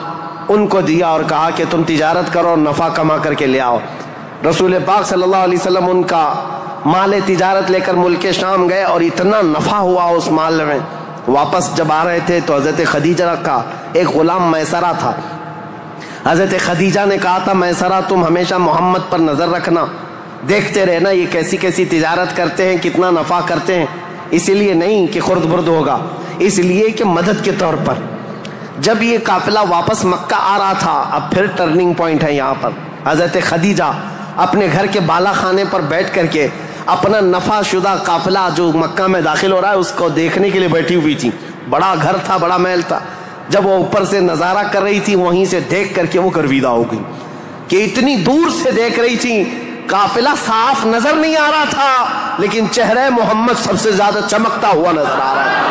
ان کو دیا اور کہا کہ تم تجارت کرو اور نفع کما کر کے لے آؤ۔ رسول پاک صلی اللہ علیہ وسلم ان کا مال تجارت لے کر ملک شام گئے اور اتنا نفع ہوا اس مال میں۔ واپس جب آ رہے تھے تو حضرت خدیجہ کا ایک غلام میسرہ تھا۔ حضرت خدیجہ نے کہا تھا، میسرہ تم ہمیشہ محمد پر نظر رکھنا، دیکھتے رہنا یہ کیسی کیسی تجارت کرتے ہیں، کتنا نفع کرتے ہیں، اسی لیے نہیں کہ خرد برد ہوگا، اس لیے کہ مدد کے طور پر۔ جب یہ قافلہ واپس مکہ آ رہا تھا، اب پھر ٹرننگ پوائنٹ ہے یہاں پر، حضرت خدیجہ اپنے گھر کے بالا خانے پر بیٹھ کر کے اپنا نفع شدہ قافلہ جو مکہ میں داخل ہو رہا ہے اس کو دیکھنے کے لیے بیٹھی ہوئی تھی۔ بڑا گھر تھا، بڑا محل تھا۔ جب وہ اوپر سے نظارہ کر رہی تھی، وہیں سے دیکھ کر کے وہ گرویدہ ہو گئی کہ اتنی دور سے دیکھ رہی تھی، قافلہ صاف نظر نہیں آ رہا تھا، لیکن چہرہ محمد سب سے زیادہ چمکتا ہوا نظر آ رہا ہے۔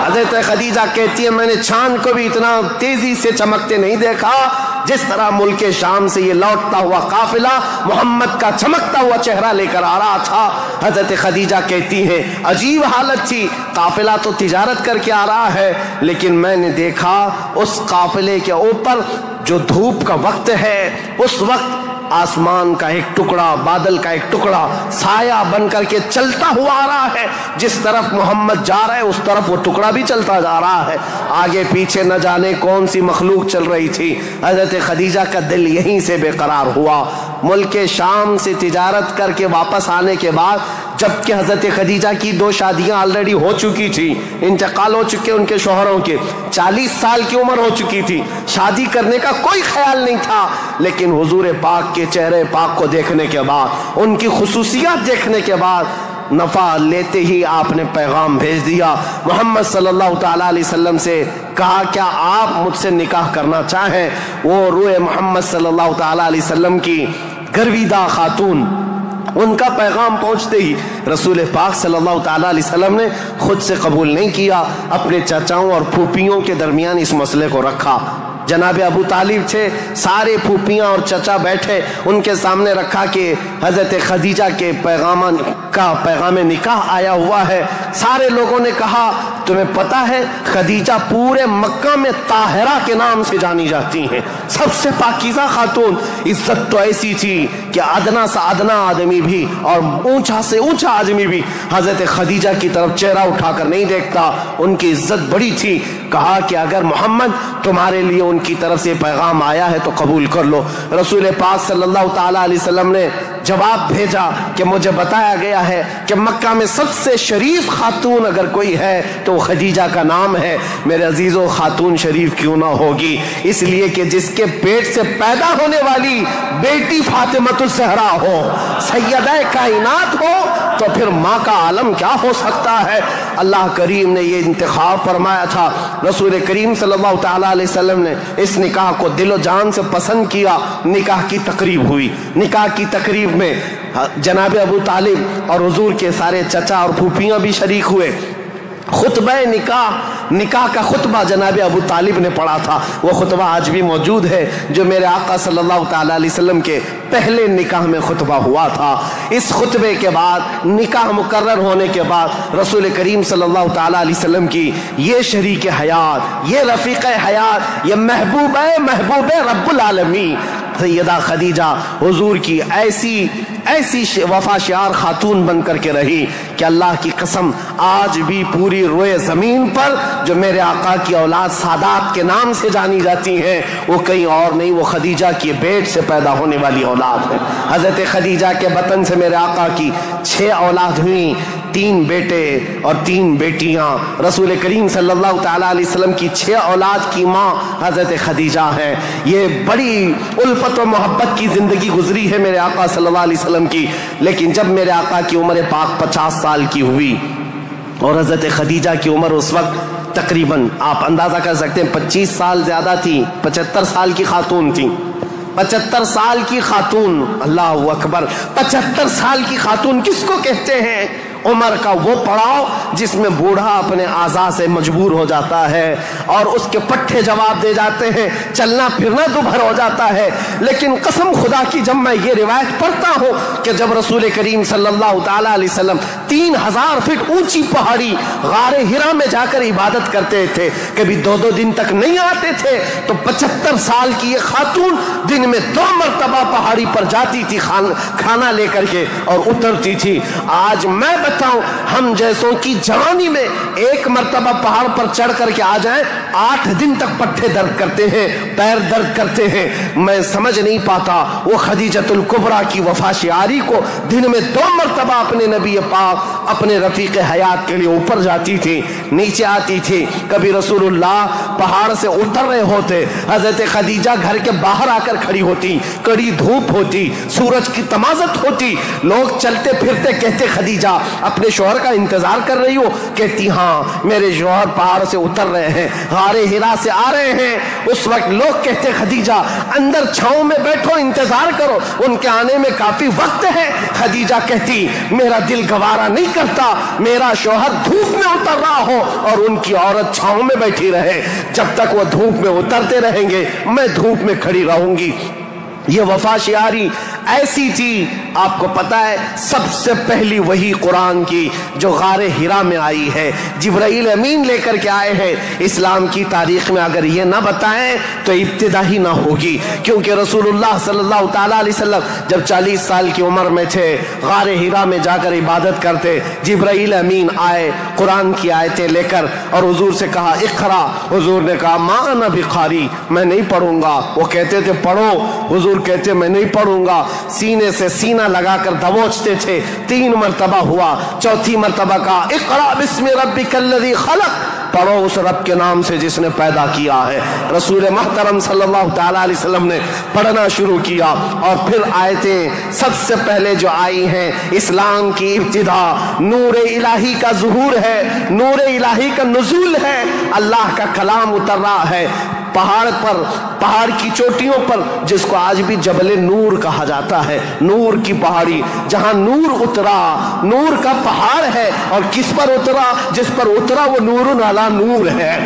حضرت خدیجہ کہتی ہے میں نے چاند کو بھی اتنا تیزی سے چمکتے نہیں دیکھا جس طرح ملک شام سے یہ لوٹتا ہوا قافلہ محمد کا چمکتا ہوا چہرہ لے کر آ رہا تھا۔ حضرت خدیجہ کہتی ہیں عجیب حالت تھی، قافلہ تو تجارت کر کے آ رہا ہے لیکن میں نے دیکھا اس قافلے کے اوپر جو دھوپ کا وقت ہے اس وقت آسمان کا ایک ٹکڑا، بادل کا ایک ٹکڑا سایہ بن کر کے چلتا ہوا آ رہا ہے، جس طرف محمد جا رہا ہے اس طرف وہ ٹکڑا بھی چلتا جا رہا ہے، آگے پیچھے نہ جانے کون سی مخلوق چل رہی تھی۔ حضرت خدیجہ کا دل یہیں سے بے قرار ہوا۔ ملک شام سے تجارت کر کے واپس آنے کے بعد جبکہ حضرت خدیجہ کی 2 شادیاں آلریڈی ہو چکی تھی، انتقال ہو چکے ان کے شوہروں کے، 40 سال کی عمر ہو چکی تھی، شادی کرنے کا کوئی خیال نہیں تھا، لیکن حضور پاک کے چہرے پاک کو دیکھنے کے بعد، ان کی خصوصیات دیکھنے کے بعد نفع لیتے ہی آپ نے پیغام بھیج دیا محمد صلی اللہ تعالیٰ علیہ وسلم سے، کہا کیا آپ مجھ سے نکاح کرنا چاہیں؟ وہ روح محمد صلی اللہ تعالیٰ علیہ وسلم کی گرویدہ خاتون، ان کا پیغام پہنچتے ہی رسول پاک صلی اللہ تعالیٰ علیہ وسلم نے خود سے قبول نہیں کیا، اپنے چچاؤں اور پھوپھیوں کے درمیان اس مسئلے کو رکھا۔ جناب ابو طالب تھے، سارے پھوپھیاں اور چچا بیٹھے، ان کے سامنے رکھا کہ حضرت خدیجہ کے پیغام نکاح آیا ہوا ہے۔ سارے لوگوں نے کہا تمہیں پتا ہے خدیجہ پورے مکہ میں طاہرہ کے نام سے جانی جاتی ہیں، سب سے پاکیزہ خاتون، عزت تو ایسی تھی کہ ادنا سے ادنا آدمی بھی اور اونچا سے اونچا آدمی بھی حضرت خدیجہ کی طرف چہرہ اٹھا کر نہیں دیکھتا، ان کی عزت بڑی تھی۔ کہا کہ اگر محمد تمہارے لیے ان کی طرف سے پیغام آیا ہے تو قبول کر لو۔ رسول پاک صلی اللہ تعالیٰ علیہ وسلم نے جواب بھیجا کہ مجھے بتایا گیا ہے کہ مکہ میں سب سے شریف خاتون اگر کوئی ہے تو خدیجہ کا نام ہے۔ میرے عزیزو خاتون شریف کیوں نہ ہوگی؟ اس لیے کہ جس کے پیٹ سے پیدا ہونے والی بیٹی فاطمۃ الزہرا ہو، سیدہ کائنات ہو، تو پھر ماں کا عالم کیا ہو سکتا ہے؟ اللہ کریم نے یہ انتخاب فرمایا تھا۔ رسول کریم صلی اللہ تعالیٰ علیہ وسلم نے اس نکاح کو دل و جان سے پسند کیا۔ نکاح کی تقریب ہوئی، نکاح کی تقریب میں جناب ابو طالب اور حضور کے سارے چچا اور پھوپھیاں بھی شریک ہوئے۔ خطبہ نکاح کا خطبہ جناب ابو طالب نے پڑھا تھا، وہ خطبہ آج بھی موجود ہے جو میرے آقا صلی اللہ تعالیٰ علیہ وسلم کے پہلے نکاح میں خطبہ ہوا تھا۔ اس خطبے کے بعد نکاح مقرر ہونے کے بعد رسول کریم صلی اللہ تعالیٰ علیہ وسلم کی یہ شریک حیات، یہ رفیق حیات، یہ محبوب رب العالمین سیدہ خدیجہ حضور کی ایسی وفا شعار خاتون بن کر کے رہی کہ اللہ کی قسم آج بھی پوری روئے زمین پر جو میرے آقا کی اولاد سادات کے نام سے جانی جاتی ہیں وہ کہیں اور نہیں، وہ خدیجہ کی بیٹ سے پیدا ہونے والی اولاد ہے۔ حضرت خدیجہ کے بطن سے میرے آقا کی 6 اولاد ہوئیں، 3 بیٹے اور 3 بیٹیاں۔ رسول کریم صلی اللہ تعالیٰ علیہ وسلم کی 6 اولاد کی ماں حضرت خدیجہ ہے۔ یہ بڑی الفت و محبت کی زندگی گزری ہے میرے آقا صلی اللہ علیہ وسلم کی، لیکن جب میرے آقا کی عمر پاک 50 سال کی ہوئی اور حضرت خدیجہ کی عمر اس وقت تقریباً آپ اندازہ کر سکتے ہیں 25 سال زیادہ تھی، 75 سال کی خاتون تھی۔ 75 سال کی خاتون، اللہ اکبر، 75 سال کی خاتون کس کو کہتے ہیں؟ عمر کا وہ پڑاؤ جس میں بوڑھا اپنے اعضاء سے مجبور ہو جاتا ہے اور اس کے پٹھے جواب دے جاتے ہیں، چلنا پھرنا دوبھر ہو جاتا ہے۔ لیکن قسم خدا کی جب میں یہ روایت پڑھتا ہوں کہ جب رسول کریم صلی اللہ تعالیٰ علیہ وسلم 3000 فٹ اونچی پہاڑی غار ہرا میں جا کر عبادت کرتے تھے، کبھی 2 دن تک نہیں آتے تھے، تو 75 سال کی یہ خاتون دن میں 2 مرتبہ پہاڑی پر جاتی تھی کھانا لے کر کے اور اترتی تھی۔ آج میں بتاؤں ہم جیسوں کی جوانی میں 1 مرتبہ پہاڑ پر چڑھ کر کے آ جائیں 8 دن تک پٹھے درد کرتے ہیں، پیر درد کرتے ہیں۔ میں سمجھ نہیں پاتا وہ خدیجۃ الکبریٰ کی وفا شعاری کو دن میں 2 مرتبہ اپنے نبی پاک اپنے رفیق حیات کے لیے اوپر جاتی تھی، نیچے آتی تھی۔ کبھی رسول اللہ پہاڑ سے اتر رہے ہوتے، حضرت خدیجہ گھر کے باہر آ کر کھڑی ہوتی، کڑی دھوپ ہوتی، سورج کی تمازت ہوتی، لوگ چلتے پھرتے کہتے خدیجہ اپنے شوہر کا انتظار کر رہی ہو؟ کہتی ہاں میرے شوہر پہاڑ سے اتر رہے ہیں، غار ہرا سے آ رہے ہیں۔ اس وقت لوگ کہتے خدیجہ اندر چھاؤں میں بیٹھو، انتظار کرو، ان کے آنے میں کافی وقت ہے۔ خدیجہ کہتی میرا دل گوارا نہیں کرتا میرا شوہر دھوپ میں اتر رہا ہو اور ان کی عورت چھاؤں میں بیٹھی رہے، جب تک وہ دھوپ میں اترتے رہیں گے میں دھوپ میں کھڑی رہوں گی۔ یہ وفا شعاری ایسی تھی، آپ کو پتا ہے سب سے پہلی وہی قرآن کی جو غار ہرا میں آئی ہے، جبرائیل امین لے کر کے آئے ہیں۔ اسلام کی تاریخ میں اگر یہ نہ بتائیں تو ابتدا ہی نہ ہوگی، کیونکہ رسول اللہ صلی اللہ تعالیٰ علیہ وسلم جب 40 سال کی عمر میں تھے غار ہرا میں جا کر عبادت کرتے، جبرائیل امین آئے قرآن کی آیتیں لے کر اور حضور سے کہا اقرا، حضور نے کہا ما انا بقاری، میں نہیں پڑھوں گا۔ وہ کہتے تھے پڑھو، حضور کہتے میں نہیں پڑھوں گا، سینے سے سینہ لگا کر دبوچتے تھے۔ 3 مرتبہ ہوا، چوتھی مرتبہ کہا اقرا بسم ربک الذی خلق، پڑھو اس رب کے نام سے جس نے پیدا کیا ہے۔ رسول محترم صلی اللہ تعالیٰ علیہ وسلم نے پڑھنا شروع کیا، اور پھر آیتیں سب سے پہلے جو آئی ہیں، اسلام کی ابتدا نور الہی کا ظہور ہے، نور الہی کا نزول ہے، اللہ کا کلام اتر رہا ہے پہاڑ پر، پہاڑ کی چوٹیوں پر، جس کو آج بھی جبل نور کہا جاتا ہے، نور کی پہاڑی، جہاں نور اترا، نور کا پہاڑ ہے، اور کس پر اترا؟ جس پر اترا وہ نور علی نور ہے۔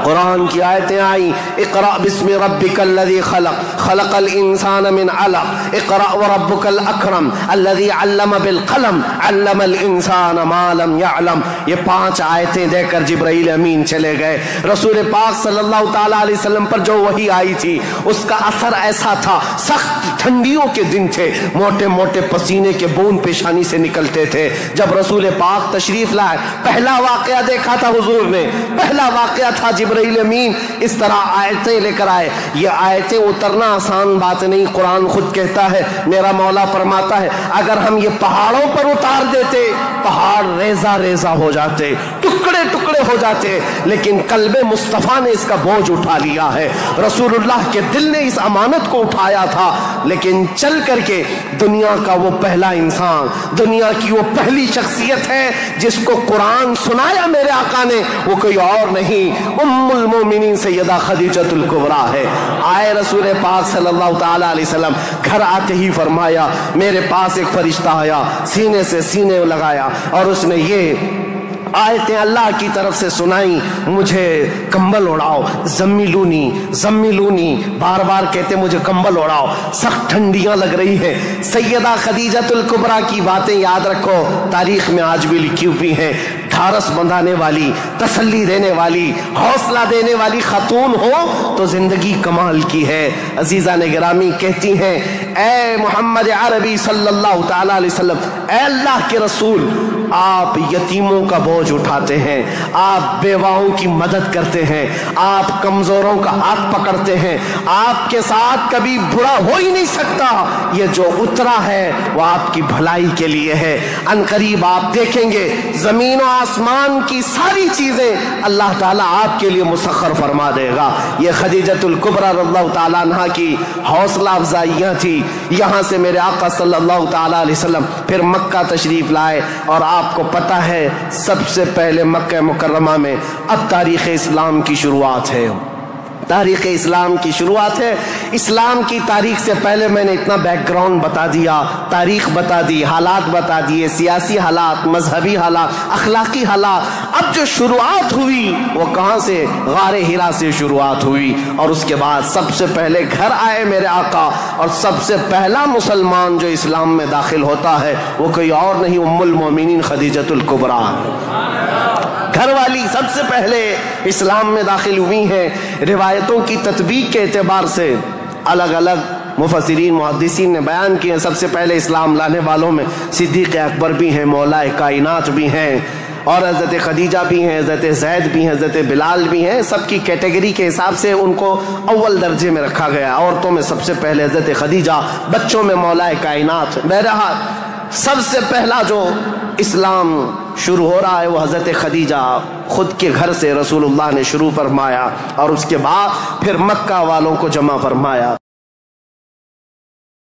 قرآن کی آیتیں آئیں اقرأ بسم ربک الذی خلق، خلق الانسان من علق، اقرأ وربک الاکرم الذی علم بالقلم، علم الانسان ما لم يعلم۔ یہ 5 آیتیں دے کر جبرائیل امین چلے گئے۔ رسول پاک صلی اللہ تعالیٰ علیہ وسلم پر جو وحی آئی تھی اس کا اثر ایسا تھا، سخت ٹھنڈیوں کے دن تھے، موٹے موٹے پسینے کے بوند پیشانی سے نکلتے تھے۔ جب رسول پاک تشریف لائے پہلا واقعہ دیکھا تھا حضور نے، پہلا واقعہ تھا جبرائیل امین اس طرح آیتیں لے کر آئے۔ یہ آیتیں اترنا آسان بات نہیں، قرآن خود کہتا ہے، میرا مولا فرماتا ہے اگر ہم یہ پہاڑوں پر اتار دیتے پہاڑ ریزہ ریزہ ہو جاتے، ٹکڑے ٹکڑے ہو جاتے، لیکن قلب مصطفیٰ نے اس کا بوجھ اٹھا لیا ہے۔ رسول اللہ کے دل نے اس امانت کو اٹھایا تھا، لیکن چل کر کے دنیا کا وہ پہلا انسان، دنیا کی وہ پہلی شخصیت ہے جس کو قرآن سنایا میرے آقا نے، وہ کوئی اور نہیں، ام المومنین سیدہ خدیجۃ الکبریٰ ہے۔ آئے رسول پاک صلی اللہ تعالیٰ علیہ وسلم، گھر آتے ہی فرمایا میرے پاس ایک فرشتہ آیا، سینے سے سینے لگایا اور اس نے یہ آیتیں اللہ کی طرف سے سنائی، مجھے کمبل اڑاؤ، زمیلونی زمیلونی، بار بار کہتے مجھے کمبل اڑاؤ، سخت ٹھنڈیاں لگ رہی ہیں۔ سیدہ خدیجۃ الکبریٰ کی باتیں یاد رکھو، تاریخ میں آج بھی لکھی ہوئی ہیں۔ ڈھارس بندھانے والی، تسلی دینے والی، حوصلہ دینے والی خاتون ہو تو زندگی کمال کی ہے۔ عزیزان گرامی کہتی ہیں اے محمد عربی صلی اللہ تعالیٰ علیہ وسلم، اے اللہ کے رسول، آپ یتیموں کا بوجھ اٹھاتے ہیں، آپ بیواؤں کی مدد کرتے ہیں، آپ کمزوروں کا ہاتھ پکڑتے ہیں، آپ کے ساتھ کبھی برا ہو ہی نہیں سکتا۔ یہ جو اترا ہے وہ آپ کی بھلائی کے لیے ہے۔ ان قریب آپ دیکھیں گے زمین و آسمان کی ساری چیزیں اللہ تعالیٰ آپ کے لیے مسخر فرما دے گا۔ یہ خدیجۃ الکبریٰ رضی اللہ تعالیٰ عنہ کی حوصلہ افزائیاں تھی۔ یہاں سے میرے آقا صلی اللہ تعالیٰ علیہ وسلم پھر مکہ تشریف لائے، اور آپ کو پتہ ہے سب سے پہلے مکہ مکرمہ میں اب تاریخ اسلام کی شروعات ہے، تاریخ اسلام کی شروعات ہے۔ اسلام کی تاریخ سے پہلے میں نے اتنا بیک گراؤنڈ بتا دیا، تاریخ بتا دی، حالات بتا دیے، سیاسی حالات، مذہبی حالات، اخلاقی حالات۔ اب جو شروعات ہوئی وہ کہاں سے؟ غار ہرا سے شروعات ہوئی، اور اس کے بعد سب سے پہلے گھر آئے میرے آقا، اور سب سے پہلا مسلمان جو اسلام میں داخل ہوتا ہے وہ کوئی اور نہیں، ام المومنین خدیجۃ الکبریٰ، گھر والی سب سے پہلے اسلام میں داخل ہوئی ہیں۔ روایتوں کی تطبیق کے اعتبار سے الگ الگ مفسرین محدثین نے بیان کیے ہیں۔ سب سے پہلے اسلام لانے والوں میں صدیق اکبر بھی ہیں، مولا کائنات بھی ہیں، اور حضرت خدیجہ بھی ہیں، حضرت زید بھی ہیں، حضرت بلال بھی ہیں۔ سب کی کیٹیگری کے حساب سے ان کو اول درجے میں رکھا گیا۔ عورتوں میں سب سے پہلے حضرت خدیجہ، بچوں میں مولا کائنات۔ بہرحال سب سے پہلا جو اسلام شروع ہو رہا ہے وہ حضرت خدیجہ خود کے گھر سے رسول اللہ نے شروع فرمایا، اور اس کے بعد پھر مکہ والوں کو جمع فرمایا۔